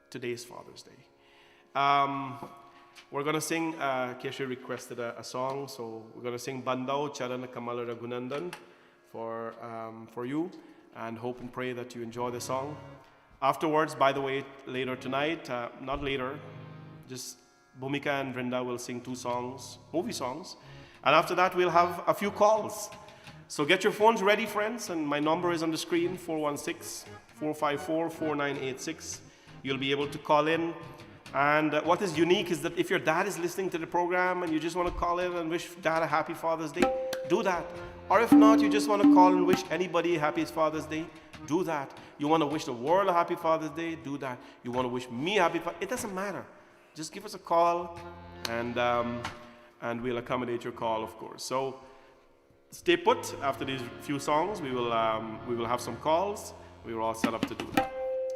today's Father's Day. We're going to sing, Keshri requested a song, so we're going to sing Bandao Charana Kamala Raghunandan for you, and hope and pray that you enjoy the song. Afterwards, by the way, later tonight, not later, just Bhumika and Vrinda will sing 2 songs, movie songs, and after that we'll have a few calls. So get your phones ready, friends, and my number is on the screen, 416-454-4986. You'll be able to call in. And what is unique is that if your dad is listening to the program and you just want to call in and wish dad a happy Father's Day, do that. Or if not, you just want to call and wish anybody a happy Father's Day, do that. You want to wish the world a happy Father's Day, do that. You want to wish me a happy Father's Day, it doesn't matter. Just give us a call, and we'll accommodate your call, of course. So stay put. After these few songs, we will have some calls. We will all set up to do that.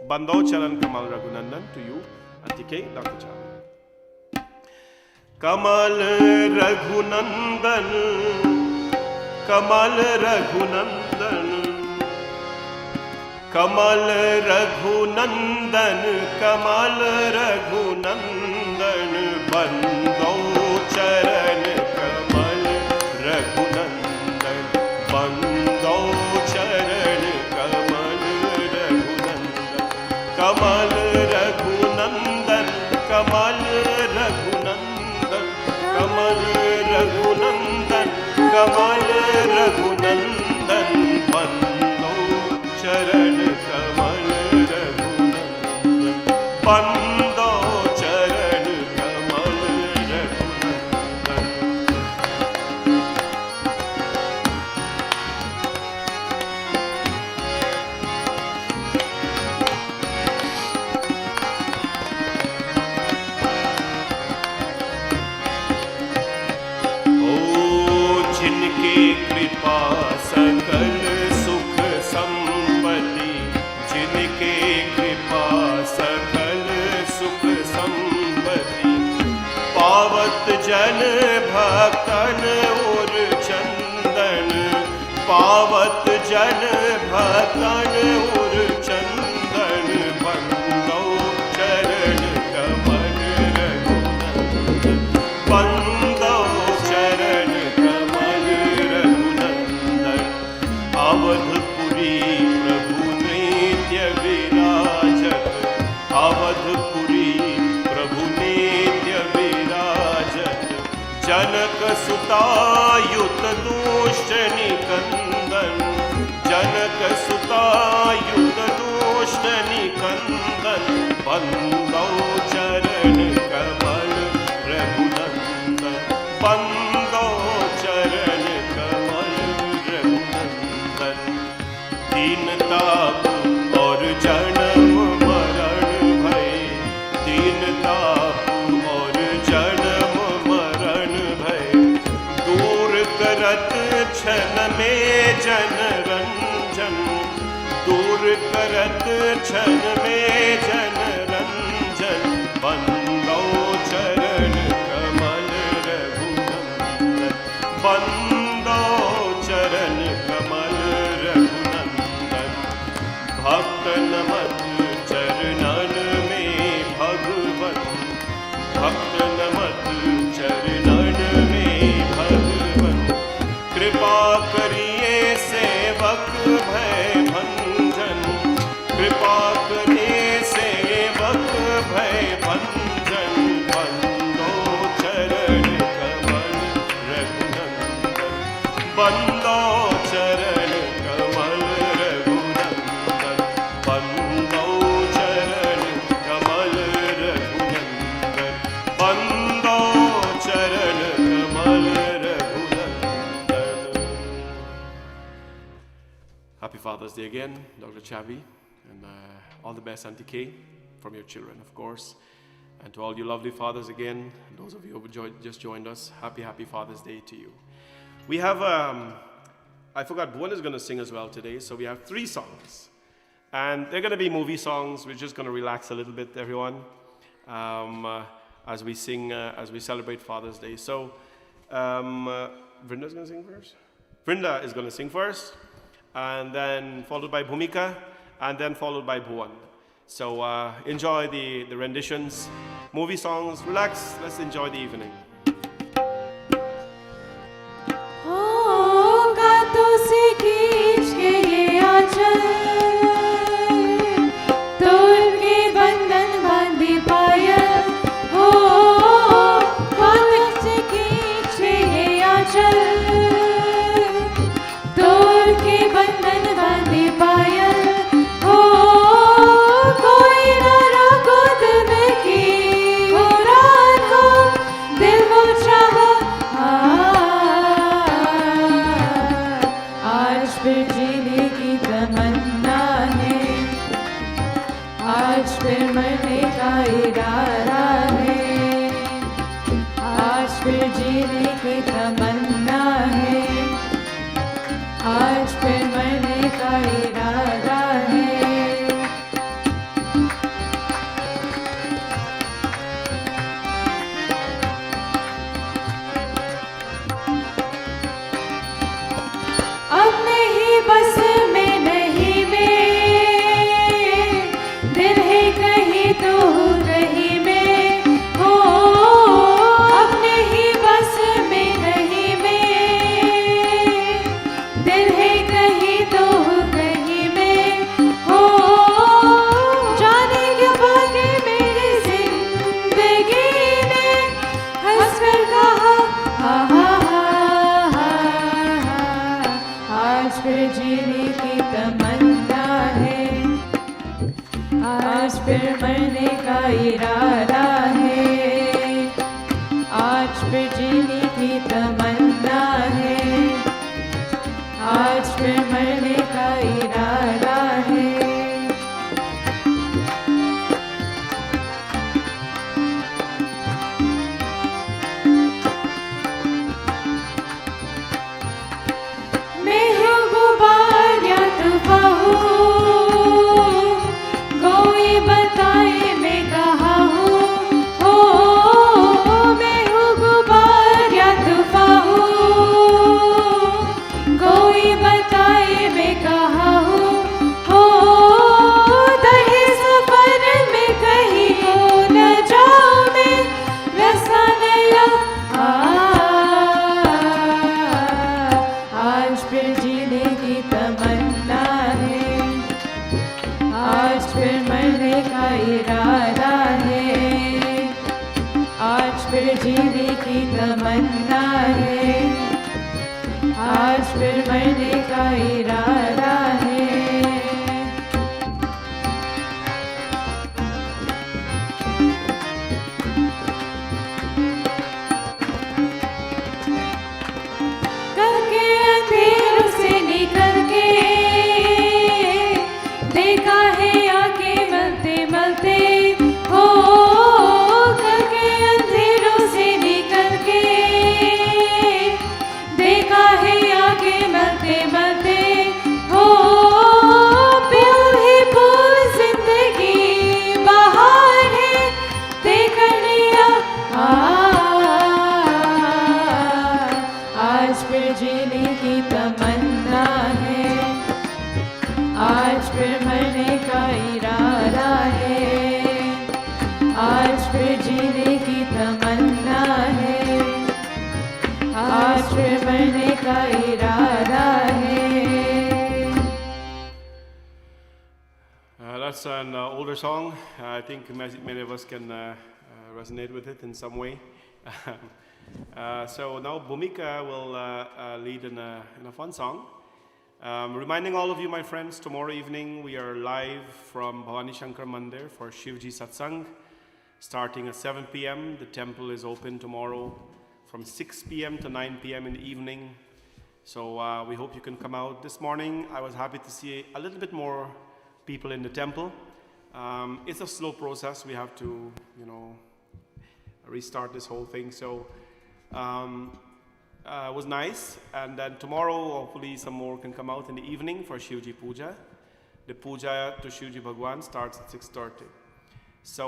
Bandao Charan Kamal Raghunandan to you, Auntie K, Dr. Charan. कमल रघुनंदन, कमल रघुनंदन, कमल रघुनंदन, कमल रघुनंदन, बंदो चरण कमल रघुनंदन, बंदो चरण कमल रघुनंदन, कमल रघुनंदन, कमल रघुनंदन, कमल रघुनंदन, कमल रघुनंदन, बंदो चरण कमल रघुनंदन, बंदो चरण कमल रघुनंदन। जिनके कृपा सकल सुख संपत्ति, जिनके कृपा सकल सुख संपत्ति, पावत जन भक्तन और चंदन, पावत जन भक्तन और चंदन, बंदो चरण कमल रघुनंदन, बंदो चरण कमल रघुनंदन, अवधपुरी प्रभु नित्य विराजत, अवधपुरी प्रभु नित्य विराजत, जनक सुतायुत दुष्ट निकंदन, जनक सुतायुत दुष्ट निकंदन, बंदो चरण कमल रघुनंदन, बंदो चरण कमल रघुनंदन, दीनताप और जन्म मरण भय, दीनताप और जन्म मरण भय, दूर करत क्षण में जन रंजन, दूर करत क्षण में जन रंजन, बंदो चरण कमल रघुनंदन, बंदो चरण कमल रघुनंदन, भक्त नमत चरणन में भगवन, भक्त नमत चरणन में भगवन, कृपा करिए सेवक भय भंजन, कृपा करिए सेवक भय भंजन, बंदो चरण कमल रघुनंदन, बंदो चरण कमल रघुनंदन, बंदो चरण कमल रघुनंदन, बंदो चरण कमल Raghunandan. Happy Father's Day again, Dr. Chavi, and all the best, Auntie Kay, from your children, of course. And to all you lovely fathers again, and those of you who just joined us, happy Father's Day to you. We have, I forgot, Bhuvan is going to sing as well today, so we have 3 songs. And they're going to be movie songs. We're just going to relax a little bit, everyone, as we sing, as we celebrate Father's Day. So, Vrinda's going to sing first? Vrinda is going to sing first, and then followed by Bhumika, and then followed by Bhuvan. So enjoy the renditions, movie songs, relax, let's enjoy the evening. आज फिर जीने की तमन्ना है, आज फिर मरने का इरादा है। मैं हूँ गुबार या तूफान हूँ, कोई बताए मैं कहाँ हूँ। हो मैं हूँ गुबार या तूफान हूँ, कोई बताए मैं कहाँ हूँ। हो दहे सफर में कहीं खो न जाऊँ मैं, रास्ता नया आज फिर जीने की तमन्ना है, आज फिर मरने का इरादा है। आज फिर जीने की तमन्ना है, आज फिर मरने का इरादा है। कल के अंधेरों से निकल के देखा है आगे मलते मलते। हो कल के अंधेरों से निकल के देखा है आगे मलते मलते। हो प्यार ही फूल जिंदगी बहार है, देख लिया आज फिर जीने की तमन्ना है, आज फिर मरने का इरादा है। आज फिर जीने की तमन्ना है, आज फिर मरने का इरादा है। That's an older song. I think many of us can resonate with it in some way. So now Bhumika will lead in a fun song. Reminding all of you, my friends, tomorrow evening we are live from Bhavani Shankar Mandir for Shivji Satsang, starting at 7 p.m. The temple is open tomorrow from 6 p.m. to 9 p.m. in the evening. So we hope you can come out. This morning I was happy to see a little bit more people in the temple. It's a slow process. We have to, restart this whole thing. So it was nice. And then tomorrow, hopefully, some more can come out in the evening for Shivji Puja. The puja to Shivji Bhagwan starts at 6:30. So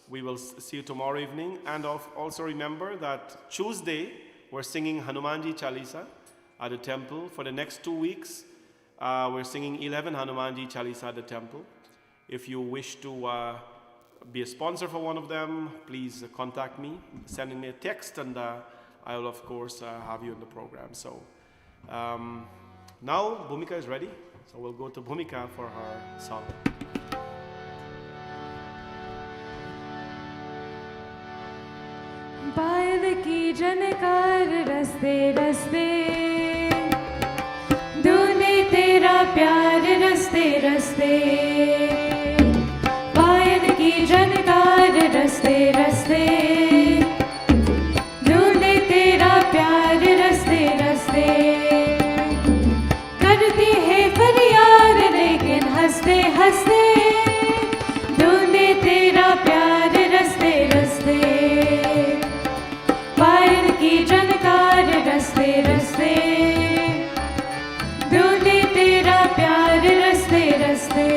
we will see you tomorrow evening. And also remember that Tuesday, we're singing Hanumanji Chalisa at the temple. For the next 2 weeks, we're singing 11 Hanumanji Chalisa at the temple. If you wish to be a sponsor for one of them, please contact me, sending me a text, and I will of course have you in the program. So now Bhumika is ready, so we'll go to Bhumika for her song. पायल की जनकार रस्ते रस्ते, ढूंढे तेरा प्यार रस्ते रस्ते। पायल की जनकार रस्ते रस्ते, ढूंढे तेरा प्यार रस्ते रस्ते। करती है फरियाद लेकिन हंसते हंसते, ढूंढे तेरा प्यार रस्ते रस्ते। पायल की जनकार रस्ते रस्ते, ढूंढे तेरा प्यार रस्ते रस्ते।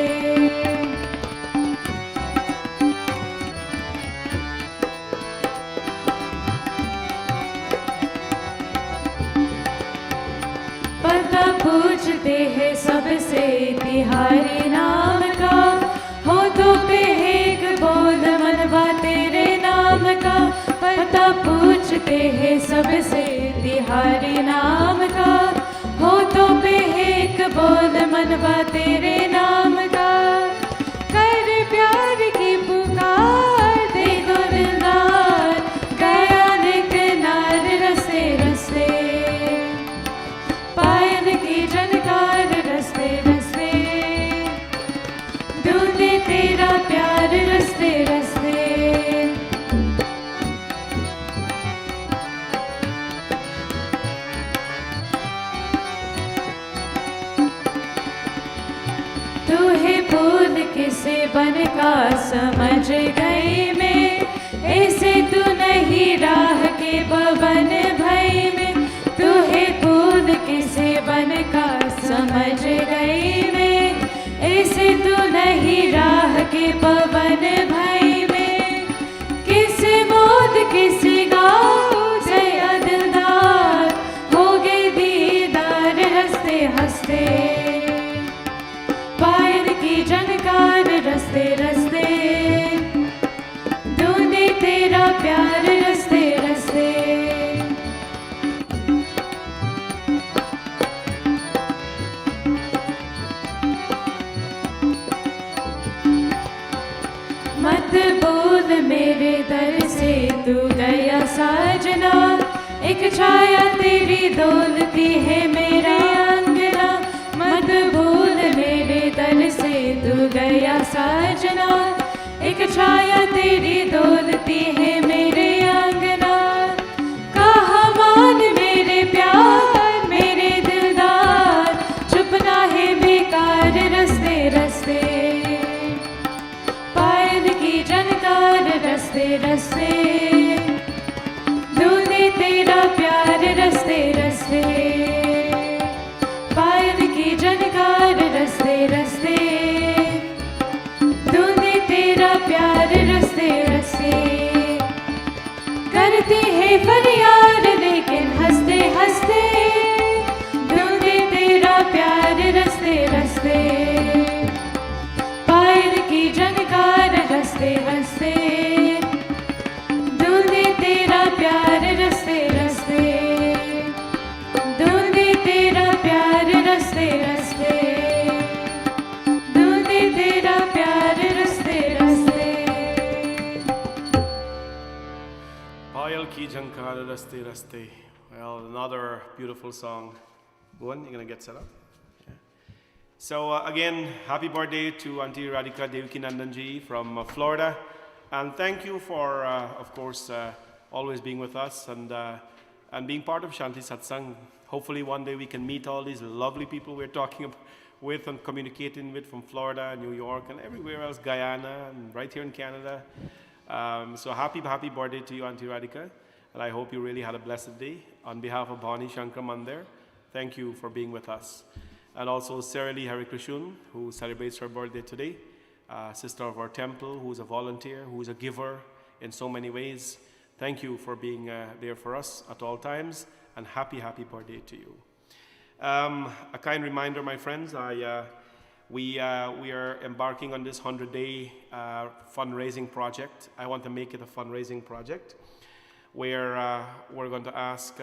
पता पूछते हैं सबसे तिहारी नाम का, होठों पे एक बोल मनवा तेरे नाम का। पता पूछते हैं सबसे तिहारी नाम का, होठों पे एक बोल मनवा तेरे नाम का। कर प्यार की पुकार दे दो दिलदार, गया निकनार रस्ते रस्ते। पायल की जनकार रस्ते रस्ते, ढूंढे तेरा प्यार रस्ते रस्ते। समझ गई मैं, ऐसे तू नहीं राह के पवन भई में, तू है कूद किसे बन का समझ गई मैं, ऐसे तू नहीं राह के पवन भई में, किसे मोद किसे गाओ जय दिलदार, हो गए दीदार हंसते हंसते, पायल की झनकार रस्ते रस्ते, ढूंढे तेरा प्यार रस्ते रस्ते। मत बोल मेरे दर से तू गया साजना, एक छाया तेरी डोलती है मेरा अंगना, मत भूल मेरे दर से तू गया साजना, एक छाया तेरी डोलती है मेरे अंगना, कहा मान मेरे प्यार मेरे दिलदार, छुपना है बेकार रस्ते रस्ते, पायल की झनकार रस्ते रस्ते, ढूंढे तेरा प्यार रस्ते रस्ते, पायल की झनकार रस्ते रस्ते, ढूंढे तेरा प्यार रस्ते रस्ते, करते हैं फरियाद लेकिन हंसते हंसते, ढूंढे तेरा प्यार रस्ते रस्ते, पायल की झनकार रस्ते रस्ते, ढूंढे तेरा प्यार रस्ते रस्ते, ढूंढे तेरा प्यार रस्ते रस्ते, ढूंढे तेरा प्यार रस्ते रस्ते। Payal ki jankar raste raste. Well, another beautiful song. Bhuvan, you're going to get set up? Yeah. So again, happy birthday to Auntie Radhika Devikinandanji from Florida. And thank you for, of course, always being with us and being part of Shanti Satsangh. Hopefully one day we can meet all these lovely people we're talking with and communicating with from Florida, New York, and everywhere else, Guyana, and right here in Canada. So happy birthday to you, Auntie Radhika. And I hope you really had a blessed day. On behalf of Bhani Shankar Mandir, thank you for being with us. And also Sarah Lee Harikrishnan, who celebrates her birthday today, sister of our temple, who's a volunteer, who's a giver in so many ways. Thank you for being there for us at all times, and happy birthday to you. A kind reminder, my friends, we are embarking on this 100-day fundraising project. I want to make it a fundraising project where we're going to ask,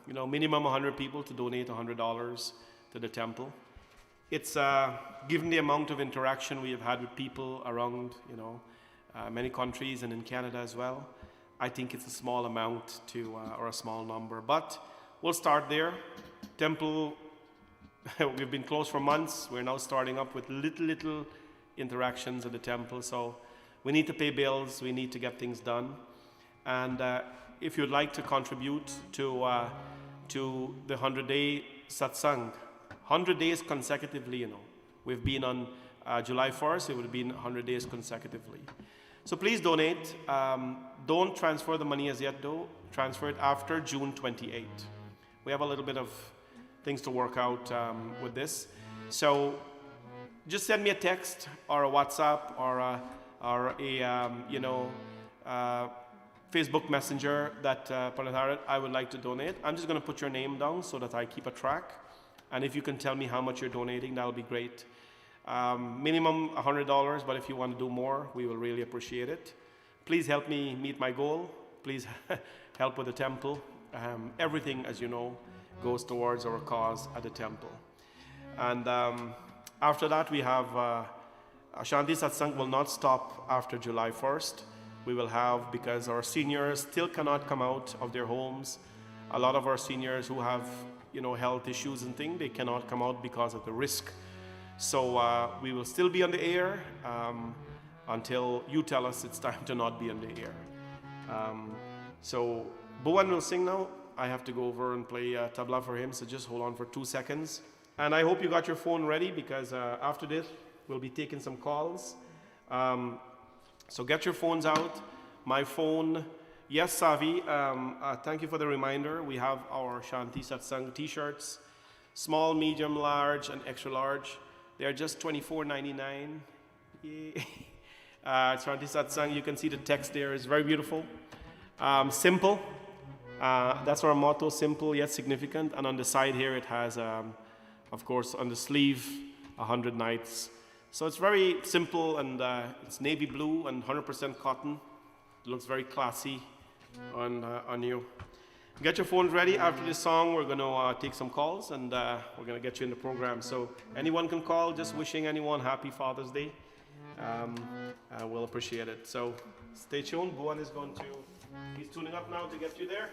minimum 100 people to donate $100 to the temple. It's given the amount of interaction we have had with people around, many countries and in Canada as well. I think it's a small amount or a small number, but we'll start there. Temple, we've been closed for months. We're now starting up with little interactions at the temple. So we need to pay bills. We need to get things done. And if you'd like to contribute to the 100-day Satsang, 100 days consecutively, We've been on July 1st. It would have been 100 days consecutively. So please donate. Don't transfer the money as yet, though. Transfer it after June 28th. We have a little bit of things to work out with this. So just send me a text or a WhatsApp or a Facebook Messenger that I would like to donate. I'm just going to put your name down so that I keep a track. And if you can tell me how much you're donating, that'll be great. Minimum $100, but if you want to do more, we will really appreciate it. Please help me meet my goal. Please help with the temple. Everything, as you know, goes towards our cause at the temple. And after that, we have Shanti Satsangh will not stop after July 1st. We will have, because our seniors still cannot come out of their homes. A lot of our seniors who have, health issues and things, they cannot come out because of the risk. So we will still be on the air until you tell us it's time to not be on the air. So Bhuvan will sing now. I have to go over and play tabla for him, so just hold on for 2 seconds. And I hope you got your phone ready, because after this, we'll be taking some calls. So get your phones out. My phone, yes, Savi, thank you for the reminder. We have our Shanti Satsangh t-shirts, small, medium, large, and extra large. They are just $24.99. Yay. Shanti Satsangh, you can see the text there is very beautiful. Simple. That's our motto, simple yet significant. And on the side here it has, of course, on the sleeve, 100 nights. So it's very simple, and it's navy blue and 100% cotton. It looks very classy on you. Get your phones ready. After this song, we're going to take some calls, and we're going to get you in the program. So anyone can call, just wishing anyone happy Father's Day. We'll appreciate it. So stay tuned. Bhuvan is going to, he's tuning up now to get you there.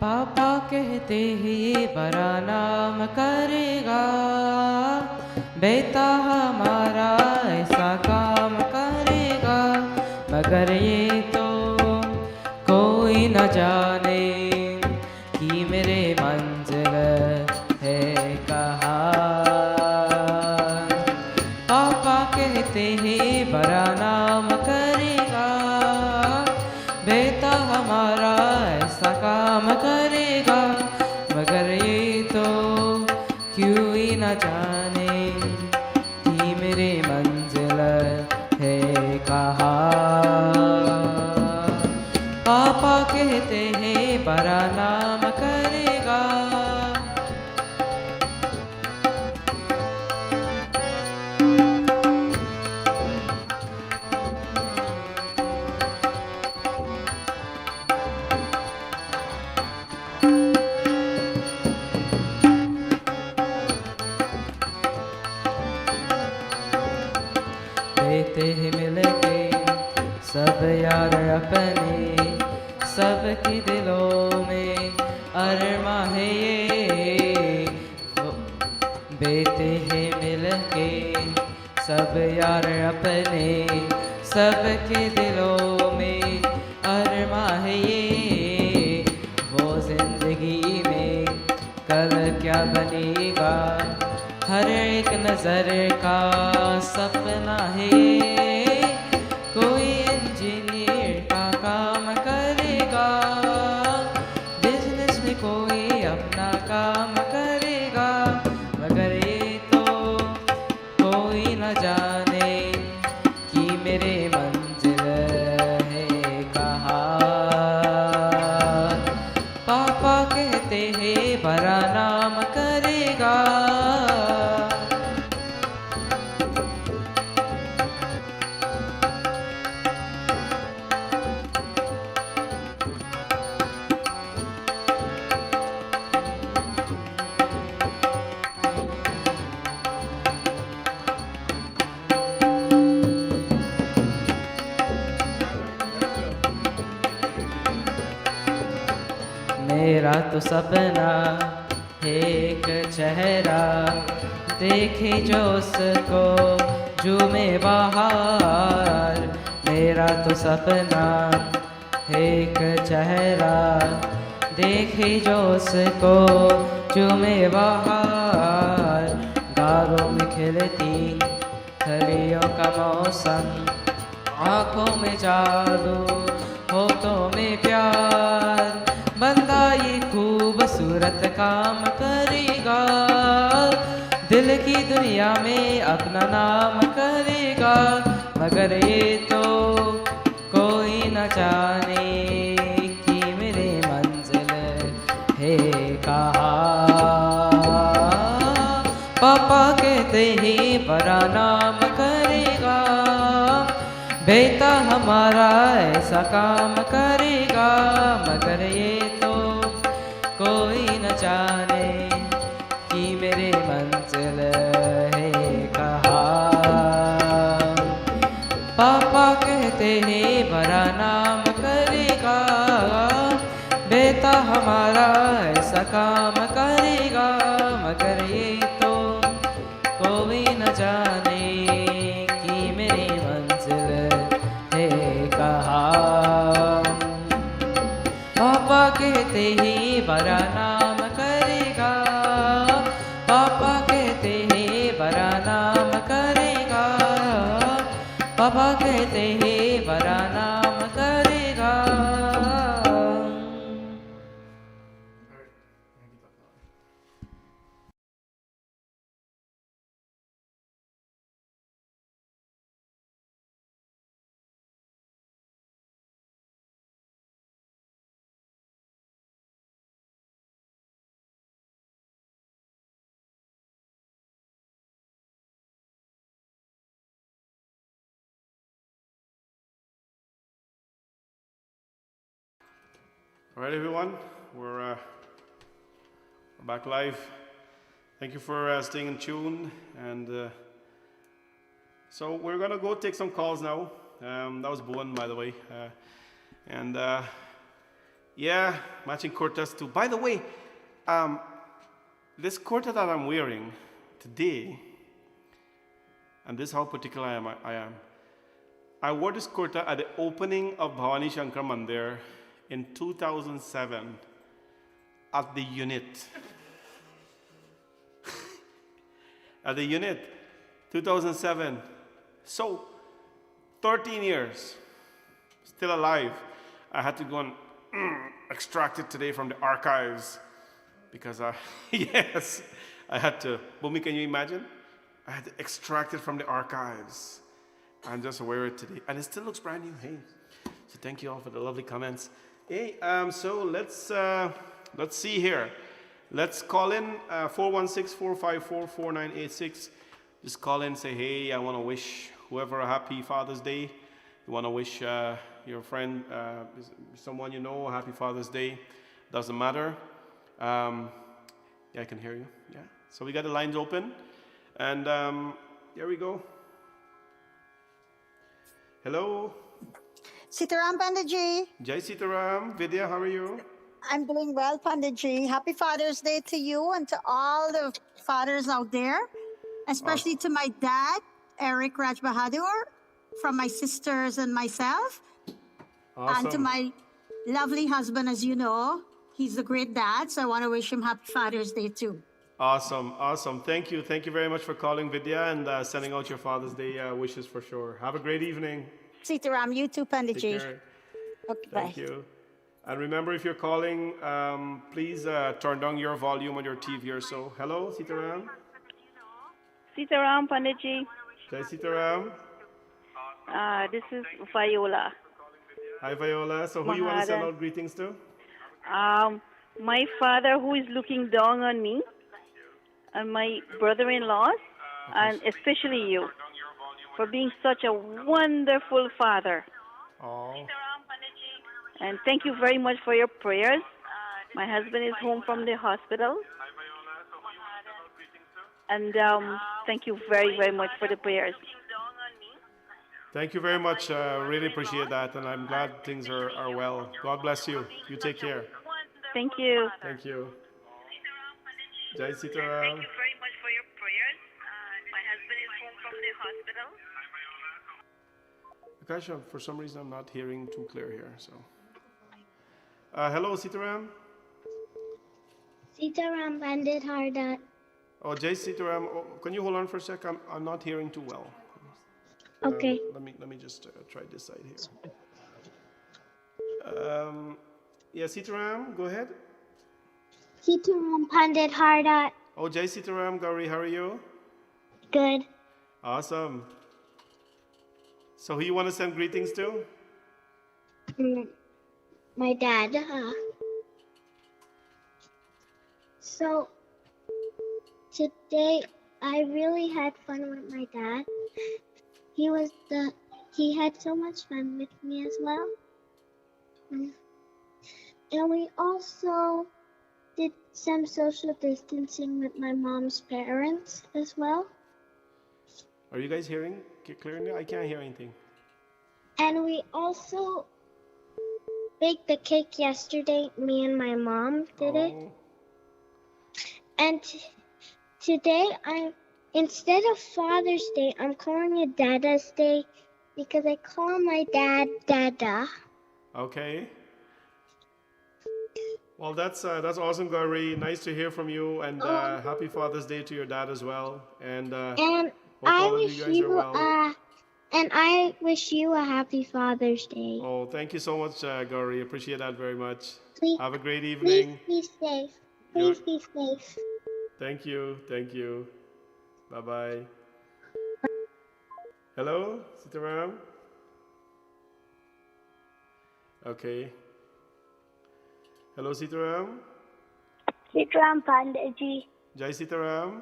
पापा कहते हैं ये बड़ा नाम करेगा, बेटा हमारा ऐसा काम करेगा, मगर ये तो कोई न जाने कि मेरे मंजिल है कहाँ। पापा कहते हैं बड़ा नाम करेगा, बेटा हमारा ऐसा काम करेगा, मगर ये तो क्यों ही न जाने कि मेरे मंजिल है कहाँ। पापा कहते हैं बड़ा नाम करेगा। देते हैं मिलके सब यार अपने, सबके दिलों में अरमा है ये। बेटे हैं मिलके सब यार अपने, सबके दिलों में अरमा है ये। वो जिंदगी में कल क्या बनेगा, हर एक नजर का सपना है। कोई इंजीनियर का काम करेगा, बिजनेस में कोई अपना काम करेगा, मगर ये तो कोई न जाने कि मेरे मंजिल है कहाँ। पापा कहते हैं बड़ा नाम करेगा। मेरा तो सपना एक चेहरा, देखे जो उसको झूमे बाहर। मेरा तो सपना एक चेहरा, देखे जो उसको झूमे बाहर। गारों में खिलती कलियों का मौसम, आँखों में जादू होठों में प्यार। बंदा ये खूबसूरत काम करेगा, दिल की दुनिया में अपना नाम करेगा, मगर ये तो कोई न न जाने कि मेरी मंजिल है कहाँ। पापा कहते ही बड़ा नाम करेगा, बेटा हमारा ऐसा काम करेगा, मगर ये तो कोई न जाने कि मेरे मंजिल है कहाँ। पापा कहते हैं बड़ा नाम करेगा, बेटा हमारा ऐसा काम करेगा, मगर ये तो कोई न जाने कि मेरी मंजिल है कहाँ। पापा कहते ही बड़ा नाम करेगा, पापा कहते ही बड़ा नाम करेगा, पापा कहते ही बड़ा नाम करेगा। All right, everyone, we're back live. Thank you for staying in tune. And so we're going to go take some calls now. That was Bowen, by the way. Yeah, matching kurtas too. By the way, this kurta that I'm wearing today, and this is how particular I am. I wore this kurta at the opening of Bhavani Shankar Mandir in 2007 at the unit. At the unit, 2007. So, 13 years, still alive. I had to go and extract it today from the archives because, yes, I had to. Bhumi, can you imagine? I had to extract it from the archives and just wear it today. And it still looks brand new. Hey, so thank you all for the lovely comments. Hey, so let's see here. Let's call in 416-454-4986. Just call in and say, hey, I want to wish whoever a happy Father's Day. You want to wish your friend, someone you know, a happy Father's Day. Doesn't matter. Yeah, I can hear you. Yeah. So we got the lines open. And here we go. Hello. Sitaram Panditji. Jai Sitaram. Vidya, how are you? I'm doing well, Panditji. Happy Father's Day to you and to all the fathers out there, especially to my dad, Eric Raj Bahadur, from my sisters and myself, Awesome. and to my lovely husband, as you know. He's a great dad, so I want to wish him Happy Father's Day too. Awesome, awesome. Thank you. Thank you very much for calling, Vidya, and sending out your Father's Day wishes for sure. Have a great evening. Sitaram, you too, Take Panditji. care. Okay, Thank bye. you. And remember, if you're calling, please turn down your volume on your TV or so. Hello, Sitaram. Sitaram Panditji. Jai Sitaram. This is Viola. Hi, Viola. So who you want to send out greetings to? My father, who is looking down on me, and my brother-in-laws, and especially you, for being such a wonderful father. Oh. And thank you very much for your prayers. My husband is home from the hospital. And thank you very, very much for the prayers. Thank you very much. Really appreciate that. And I'm glad things are well. God bless you. You take care. Thank you. Thank you. Jai Sitaram. Thank you very much for your prayers. My husband is home from the hospital. Gosh, for some reason I'm not hearing too clear here. So, hello, Sitaram. Sitaram Pandit Hardat. Oh, Jai Sitaram. Oh, can you hold on for a sec? I'm not hearing too well. Okay. Let me just try this side here. Yeah, Sitaram, go ahead. Sitaram Pandit Hardat. Oh, Jai Sitaram, Gauri, how are you? Good. Awesome. So who you want to send greetings to? my dad. So today I really had fun with my dad. He had so much fun with me as well. And we also did some social distancing with my mom's parents as well. Are you guys hearing clearly? I can't hear anything. And we also baked the cake yesterday. Me and my mom did it. And today, instead of Father's Day, I'm calling it Dada's Day because I call my dad Dada. Okay. Well, that's awesome, Gauri. Nice to hear from you, and happy Father's Day to your dad as well. And And hope I all of wish you guys are well. I wish you a happy Father's Day. Oh, thank you so much, Gauri. Appreciate that very much. Please, Have a great please evening. be safe. You're- Please be safe. Thank you. Thank you. Bye bye. Hello, Sitaram. Okay. Hello, Sitaram. Sitaram Panditji, Jai Sitaram.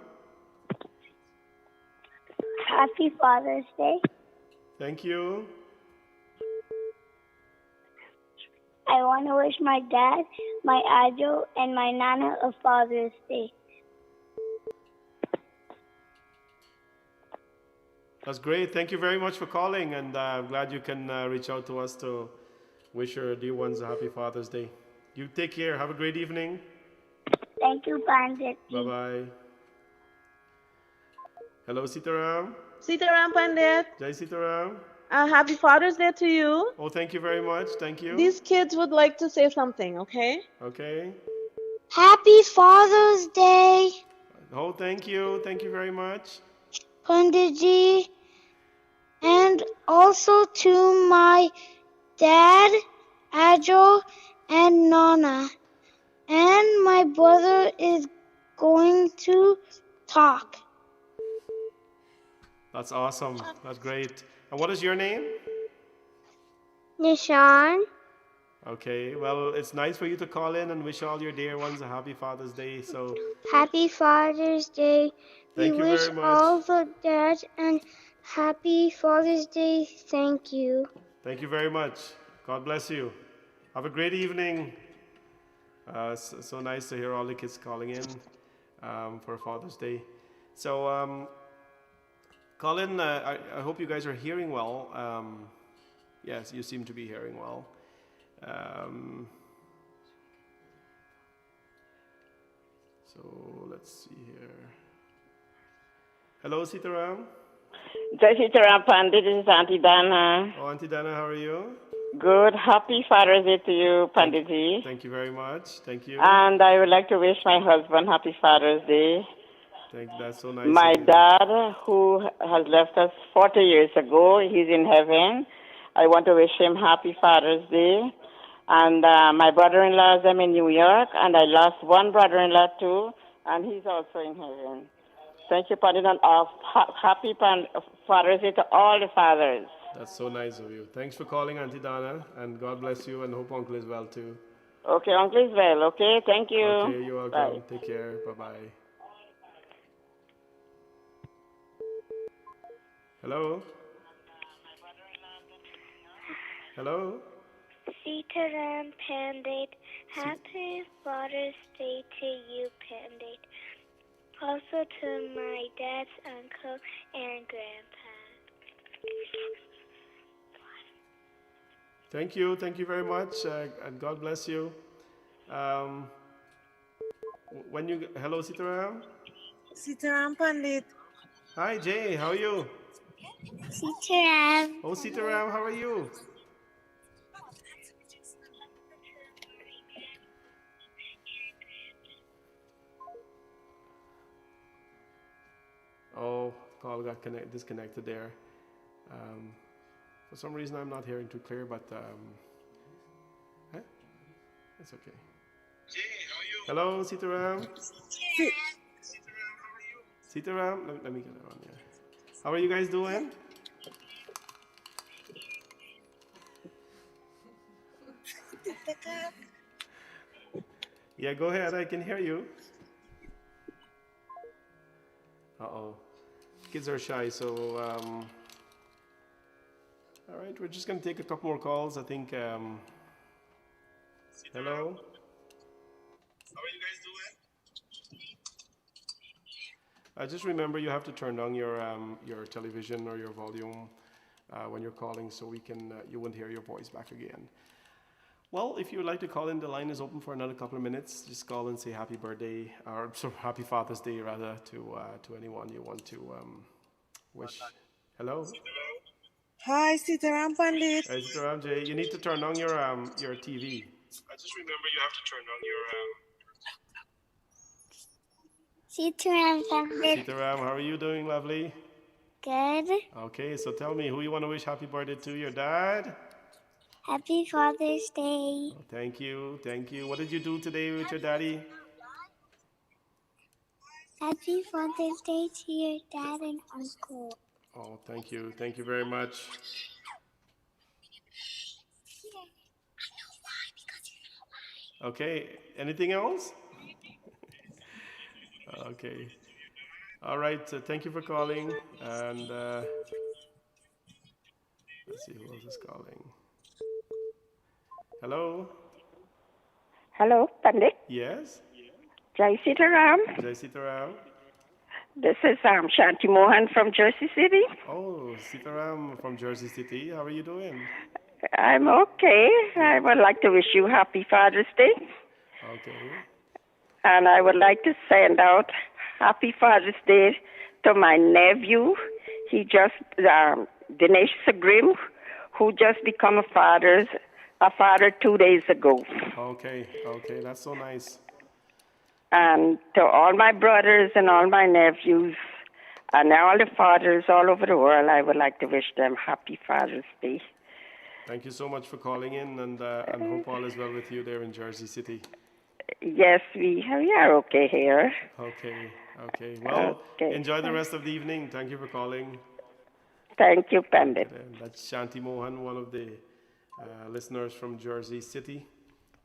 happy Father's Day. Thank you. I want to wish my dad, my Ajo, and my Nana a Father's Day. That's great. Thank you very much for calling, and I'm glad you can reach out to us to wish your dear ones a happy Father's Day. You take care. Have a great evening. Thank you, Pandit. Bye bye. Hello, Sitaram. Sitaram Pandit, Jai Sitaram. happy Father's Day to you. Oh, thank you very much. Thank you. These kids would like to say something, okay? Okay. Happy Father's Day, Oh, thank you. Thank you very much. Panditji, and also to my dad, Ajo, and Nana. And my brother is going to talk. That's awesome. That's great. And what is your name? Nishan, Okay. Well, it's nice for you to call in and wish all your dear ones a happy Father's Day. So happy Father's Day. Thank We you wish very much. all the dads and happy Father's Day. Thank you. thank you very much. God bless you. Have a great evening. So nice to hear all the kids calling in for Father's Day. So, Colin, I hope you guys are hearing well. Yes, you seem to be hearing well. So let's see here. Hello, Sitaram. Jai Sitaram Pandit, this is Auntie Dana. Oh, Auntie Dana, how are you? Good, happy Father's Day to you, Panditji. Thank you very much. Thank you. And I would like to wish my husband happy Father's Day. That's so nice. My of you. dad, who has left us 40 years ago, he's in heaven. I want to wish him happy Father's Day. And my brother-in-law is in New York, and I lost one brother-in-law too, and he's also in heaven. Thank you, Pandit, and happy Father's Day to all the fathers. That's so nice of you. Thanks for calling, Auntie Dana, and God bless you, and hope Uncle is well too. Okay, Uncle is well, okay? Thank you. Okay, you're welcome. Bye. Take care. Bye-bye. Hello? Hello? Sitaram Pandit, happy Father's Day to you, Pandit. Also to my dad's uncle and grandpa. Thank you. Thank you very much, and God bless you. Hello, Sitaram? Sitaram Pandit. Hi, Jay. How are you? Sitaram. Oh, Sitaram, how are you? Oh, call got disconnected there. For some reason, I'm not hearing too clear, but it's okay. Hello, Sitaram. Sitaram, let me get it on here. How are you guys doing? Yeah, go ahead. I can hear you. Uh-oh. Kids are shy, so all right, we're just going to take a couple more calls. I think hello. How are you guys doing? Just remember you have to turn down your television or your volume when you're calling, so we can you won't hear your voice back again. Well, if you would like to call in, the line is open for another couple of minutes. Just call and say happy birthday, or so happy Father's Day rather, to anyone you want to wish. Hello. Hi, Sitaram Pandit. Hey, Sitaram Jay, you need to turn on your TV. I just remember you have to turn on your Sitaram Pandit. Sitaram, how are you doing, lovely? Good. Okay, so tell me, who you want to wish happy birthday to? Your dad? Happy Father's Day. Oh, thank you, thank you. What did you do today with your daddy? Happy Father's Day to your dad and uncle. Oh, thank you very much. Okay, anything else? Okay. All right, thank you for calling. And let's see who else is calling. Hello? Hello, Pandit. Yes? Jai Sitaram. Jai Sitaram. This is Shanti Mohan from Jersey City. Oh, Sitaram from Jersey City. How are you doing? I'm okay. I would like to wish you happy Father's Day. Okay. And I would like to send out happy Father's Day to my nephew. He just, Dinesh Sagrim, who just become a father 2 days ago. Okay, that's so nice. And to all my brothers and all my nephews and all the fathers all over the world, I would like to wish them happy Father's Day. Thank you so much for calling in, and hope all is well with you there in Jersey City. Yes, we are okay here. Okay. Well, enjoy the rest of the evening. Thank you for calling. Thank you, Pandit. That's Shanti Mohan, one of the listeners from Jersey City.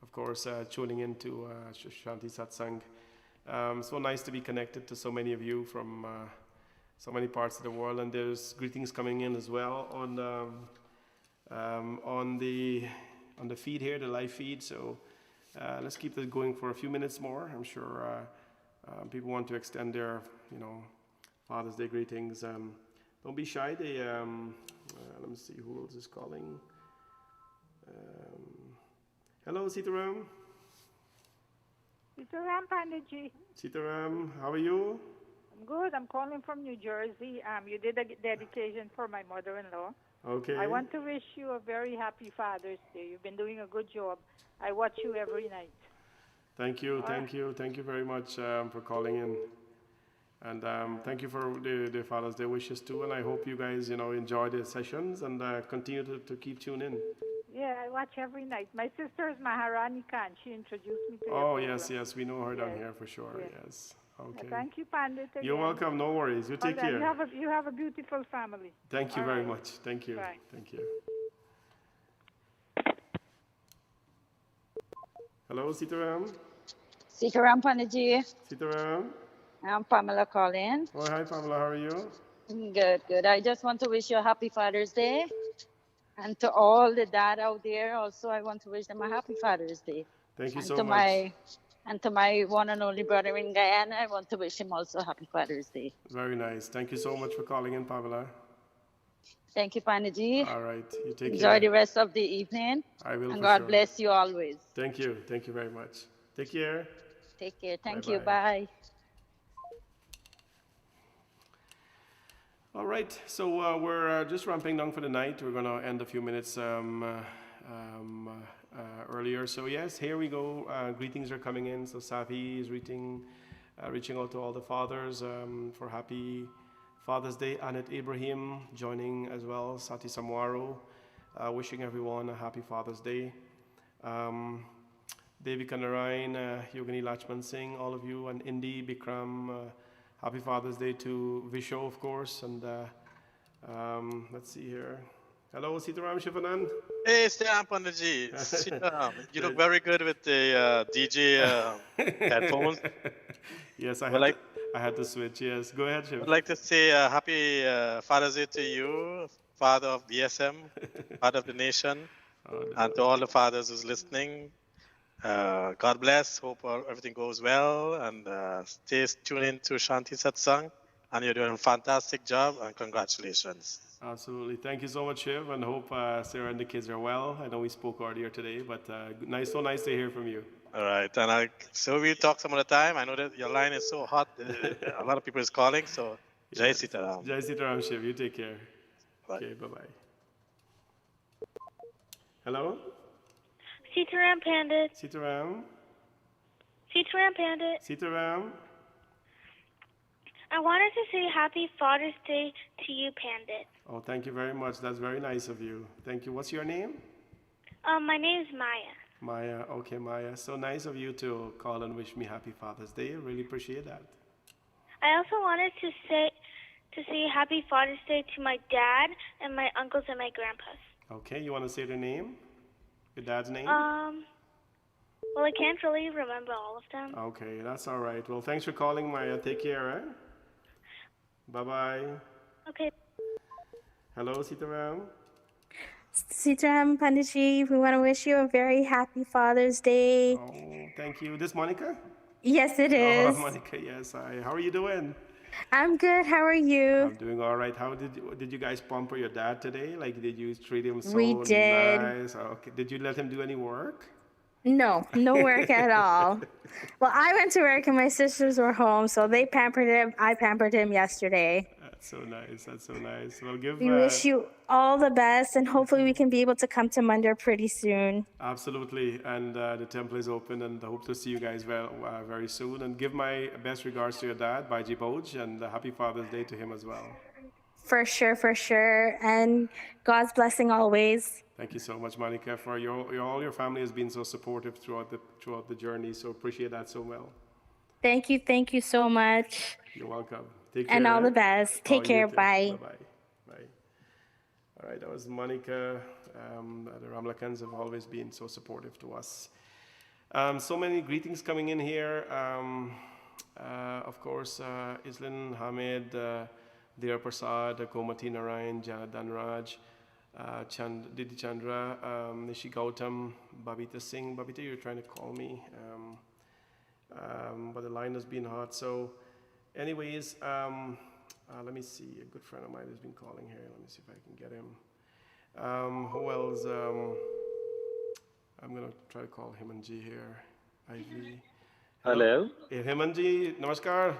Of course, tuning in to Shanti Satsang. So nice to be connected to so many of you from so many parts of the world, and there's greetings coming in as well on the feed here, the live feed. So let's keep this going for a few minutes more. I'm sure people want to extend their, Father's Day greetings. Don't be shy. They let me see who else is calling. Hello, Sitaram. Sitaram Panditji. Sitaram, how are you? I'm good. I'm calling from New Jersey. You did a dedication for my mother-in-law. Okay. I want to wish you a very happy Father's Day. You've been doing a good job. I watch you every night. Thank you very much for calling in. And thank you for the Father's Day wishes too. And I hope you guys, enjoy the sessions and continue to keep tuning in. Yeah, I watch every night. My sister is Maharani Khan. She introduced me to your program. Yes, we know her down here for sure. Yes. Okay. Thank you, Pandit. Again. You're welcome. No worries. You take care. You have a beautiful family. Thank you very much. Thank you. Bye. Thank you. Hello, Sitaram. Sitaram Panditji. Sitaram. I'm Pamela calling. Oh, hi, Pamela. How are you? Good. I just want to wish you a happy Father's Day. And to all the dad out there, also, I want to wish them a happy Father's Day. Thank you so much. And to my one and only brother in Guyana, I want to wish him also a happy Father's Day. Very nice. Thank you so much for calling in, Pamela. Thank you, Panditji. All right. You take care. Enjoy the rest of the evening. I will. And God bless you always. Thank you. Thank you very much. Take care. Take care. Thank you. Bye. All right, so we're just ramping down for the night. We're going to end a few minutes earlier. So yes, here we go. Greetings are coming in. So Safi is reaching out to all the fathers for happy Father's Day. Annette Ibrahim joining as well. Sati Samwaro, wishing everyone a happy Father's Day. Devi Kanarayan, Yogini Lachman Singh, all of you, and Indi Bikram. Happy Father's Day to Visho, of course, and let's see here. Hello, Sitaram Shivanand. Hey, Sitaram Panditji. Sitaram, you look very good with the DJ headphones. Yes, Well, I had to switch. Yes, go ahead, Shiv. I'd like to say happy Father's Day to you, father of BSM, father of the nation, and to all the fathers who's listening. God bless. Hope everything goes well, and stay tuned in to Shanti Satsang. And you're doing a fantastic job, and congratulations. Absolutely. Thank you so much, Shiv, and hope Sarah and the kids are well. I know we spoke earlier today, but so nice to hear from you. All right, and so we'll talk some other time. I know that your line is so hot. A lot of people is calling, so Jai Sitaram. Jai Sitaram, Shiv. You take care. Bye. Okay, bye-bye. Hello? Sitaram Pandit. Sitaram? Sitaram Pandit. Sitaram? I wanted to say Happy Father's Day to you, Pandit. Oh, thank you very much. That's very nice of you. Thank you. What's your name? My name is Maya. Maya. Okay, Maya. So nice of you to call and wish me Happy Father's Day. I really appreciate that. I also wanted to say Happy Father's Day to my dad and my uncles and my grandpas. Okay, you want to say their name? Your dad's name? Well, I can't really remember all of them. Okay, that's all right. Well, thanks for calling, Maya. Take care, eh? Bye-bye. Okay. Hello, Sitaram. Sitaram Panditji, we want to wish you a very happy Father's Day. Oh, thank you. This Monica? Yes, it is. Oh, Monica, yes. Hi. How are you doing? I'm good. How are you? I'm doing all right. How did you guys pamper your dad today? Like, did you treat him so We did. nice? Okay. Did you let him do any work? No work at all. Well, I went to work and my sisters were home, so they pampered him. I pampered him yesterday. That's so nice. That's so nice. Well, We wish you all the best, and hopefully we can be able to come to Mandir pretty soon. Absolutely. And the temple is open, and I hope to see you guys very soon. And give my best regards to your dad, Baiji Boj, and Happy Father's Day to him as well. For sure. And God's blessing always. Thank you so much, Monica, for all your family has been so supportive throughout the journey. So appreciate that so well. Thank you so much. You're welcome. Take care. And all the best. Take care. Bye. Bye. All right, that was Monica. The Ramlakans have always been so supportive to us. So many greetings coming in here. Of course, Islin Hamid, Dira Prasad, Komati Narayan, Jana Danraj, Didi Chandra, Nishi Gautam, Babita Singh. Babita, you're trying to call me, but the line has been hot. So, anyways, let me see. A good friend of mine has been calling here. Let me see if I can get him. Who else? I'm gonna try to call Himanji here. Ivy. Hello. Himanji, namaskar.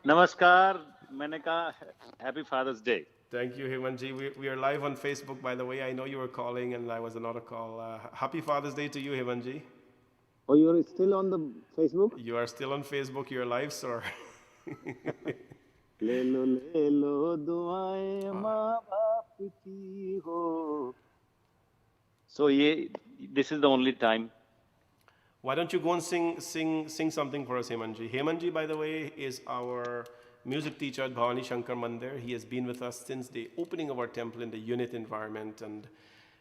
Namaskar. मैंने कहा Happy Father's Day. Thank you, Himanji. We are live on Facebook, by the way. I know you were calling, and I was another call. Happy Father's Day to you, Himanji. Oh, you're still on the Facebook? You are still on Facebook. You're live, sir. ले लो दुआएं माँ बाप की हो. So this is the only time. Why don't you go and sing something for us, Himanji? Himanji, by the way, is our music teacher at Bhavani Shankar Mandir. He has been with us since the opening of our temple in the unit environment, and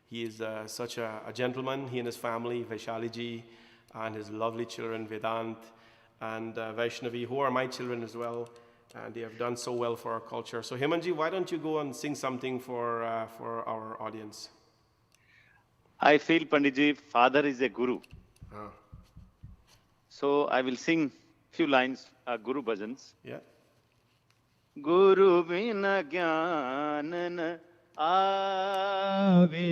he is such a gentleman. He and his family, Vaishali and his lovely children, Vedant and Vaishnavi, who are my children as well, and they have done so well for our culture. So Himanji, why don't you go and sing something for our audience? I feel, Panditji, father is a guru. So I will sing few lines, Guru bhajans. Yeah. Guru bina gyan n aave,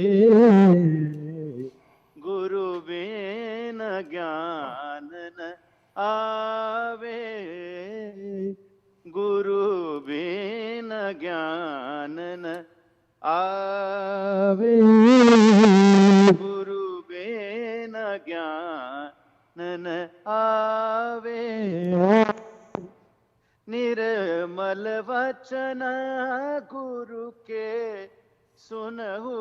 Guru bina gyan n aave, Guru bina gyan n aave, Guru bina gyan n aave. निर्मल वचन गुरु के सुनहु,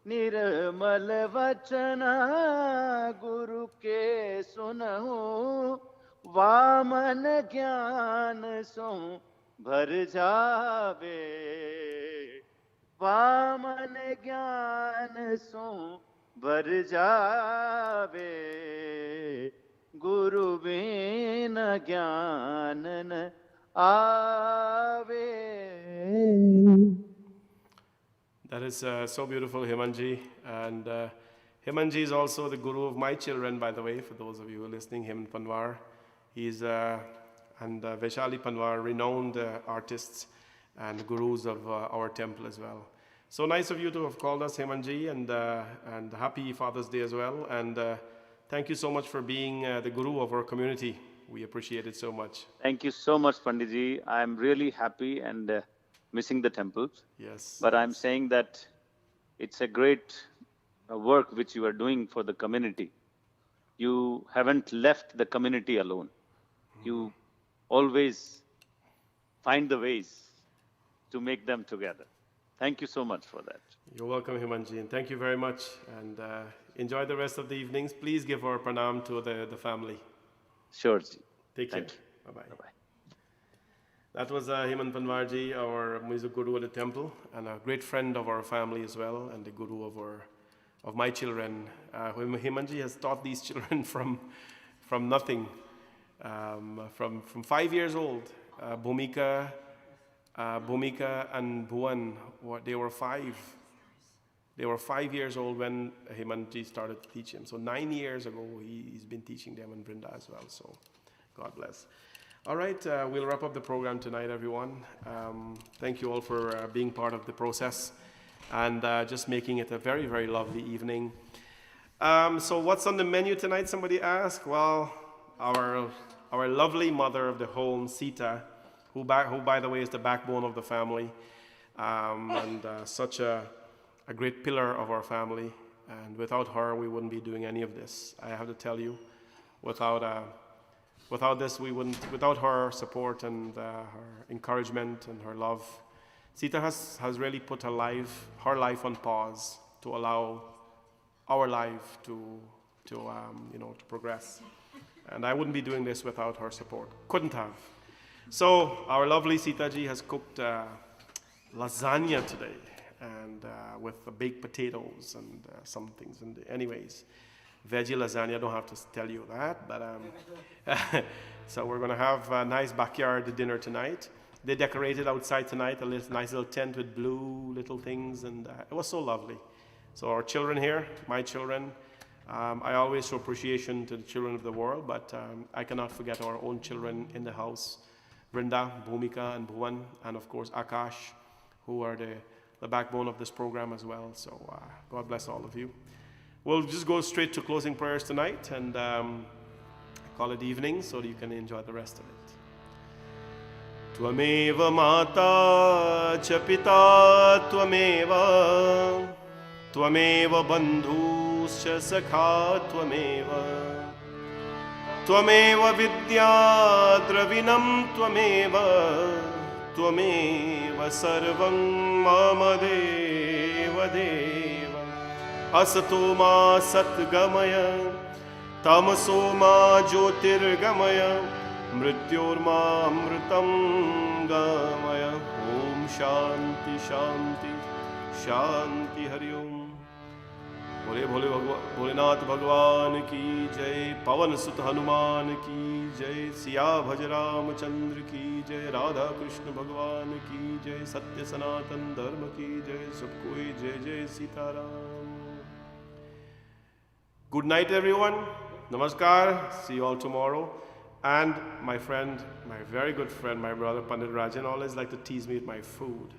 निर्मल वचन गुरु के सुनहु, वामन ज्ञान सो भर जावे, वामन ज्ञान सो बर जावे गुरु बिन ज्ञान न आवे. That is so beautiful, Himanji. And Himanji is also the guru of my children, by the way, for those of you who are listening, Hemant Panwar. He's and Vaishali Panwar, renowned artists and gurus of our temple as well. So nice of you to have called us, Himanji, and happy Father's Day as well. And thank you so much for being the guru of our community. We appreciate it so much. Thank you so much, Panditji. I'm really happy and missing the temple. Yes. But I'm saying that it's a great work which you are doing for the community. You haven't left the community alone. You always find the ways to make them together. Thank you so much for that. You're welcome, Himanji, and thank you very much. And enjoy the rest of the evenings. Please give our pranam to the family. Sure, ji. Take care. Thank you. Bye-bye. Bye-bye. That was Hemant Panwarji, our music guru at the temple, and a great friend of our family as well, and the guru of my children. Himanji has taught these children from nothing, from 5 years old. Bhumika and Bhuvan, they were 5. They were 5 years old when Himanji started to teach him. So 9 years ago, he's been teaching them in Vrinda as well. So God bless. All right, we'll wrap up the program tonight, everyone. Thank you all for being part of the process and just making it a very, very lovely evening. So what's on the menu tonight, somebody asked? Well, our lovely mother of the home, Sita, who by the way, is the backbone of the family, and such a great pillar of our family. And without her, we wouldn't be doing any of this. I have to tell you, without this, without her support and her encouragement and her love, Sita has really put her life on pause to allow our life to progress. And I wouldn't be doing this without her support. Couldn't have. So our lovely Sita ji has cooked lasagna today, and with the baked potatoes and some things. And anyways, veggie lasagna, I don't have to tell you that, but so we're going to have a nice backyard dinner tonight. They decorated outside tonight a nice little tent with blue little things, and it was so lovely. So our children here, my children, I always show appreciation to the children of the world, but I cannot forget our own children in the house, Vrinda, Bhumika, and Bhuvan, and of course Akash, who are the backbone of this program as well. So God bless all of you. We'll just go straight to closing prayers tonight and call it evening so that you can enjoy the rest of it. Tvameva mata cha pita tvameva, tvameva bandhuscha sakha tvameva, tvameva vidya dravinam tvameva, tvameva sarvam mama deva deva. Asato ma satgamaya, tamaso ma jyotirgamaya, mrityor ma amritam gamaya. Om Shanti Shanti Shanti Hari Om. Bole Bole Bholenath Bhagwan ki jai, Pavan Sut Hanuman ki jai, Siya Bhaj Ramachandra ki jai, Radha Krishna Bhagwan ki jai, Satya Sanatan Dharma ki jai, Subkoi jai jai Sitaram. Good night, everyone. Namaskar. See you all tomorrow. And my friend, my very good friend, my brother Pandit Rajan always like to tease me with my food.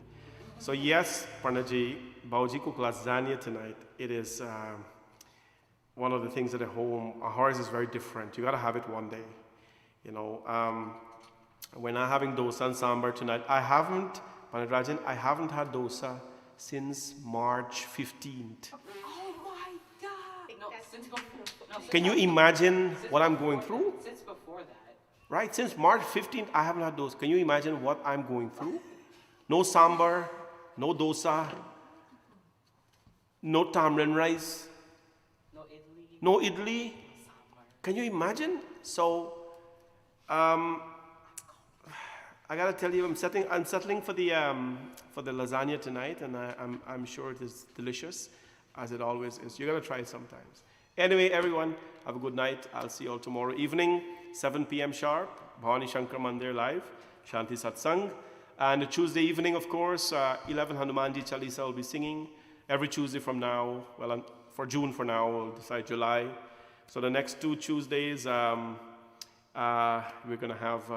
So yes, Panditji, Bauji cooked lasagna tonight. It is one of the things at home. Ours is very different. You got to have it one day. You know, when I'm having dosa and sambar tonight, Pandit Rajan, I haven't had dosa since March 15th. Can you imagine what I'm going through? Since before that. Right, since March 15th, I haven't had those. Can you imagine what I'm going through? No sambar, no dosa, no tamarind rice, no idli. Can you imagine? So, I gotta tell you, I'm settling for the lasagna tonight, and I'm sure it is delicious, as it always is. You gotta try it sometimes. Anyway, everyone, have a good night. I'll see you all tomorrow evening, 7 p.m. sharp, Bhavani Shankar Mandir live, Shanti Satsang. And Tuesday evening, of course, 11 Hanumanji Chalisa will be singing every Tuesday from now. Well, for June for now, we'll decide July. So the next 2 Tuesdays, we're going to have,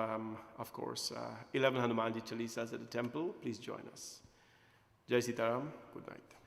of course, 11 Hanumanji Chalisas at the temple. Please join us. Jai Sitaram. Good night.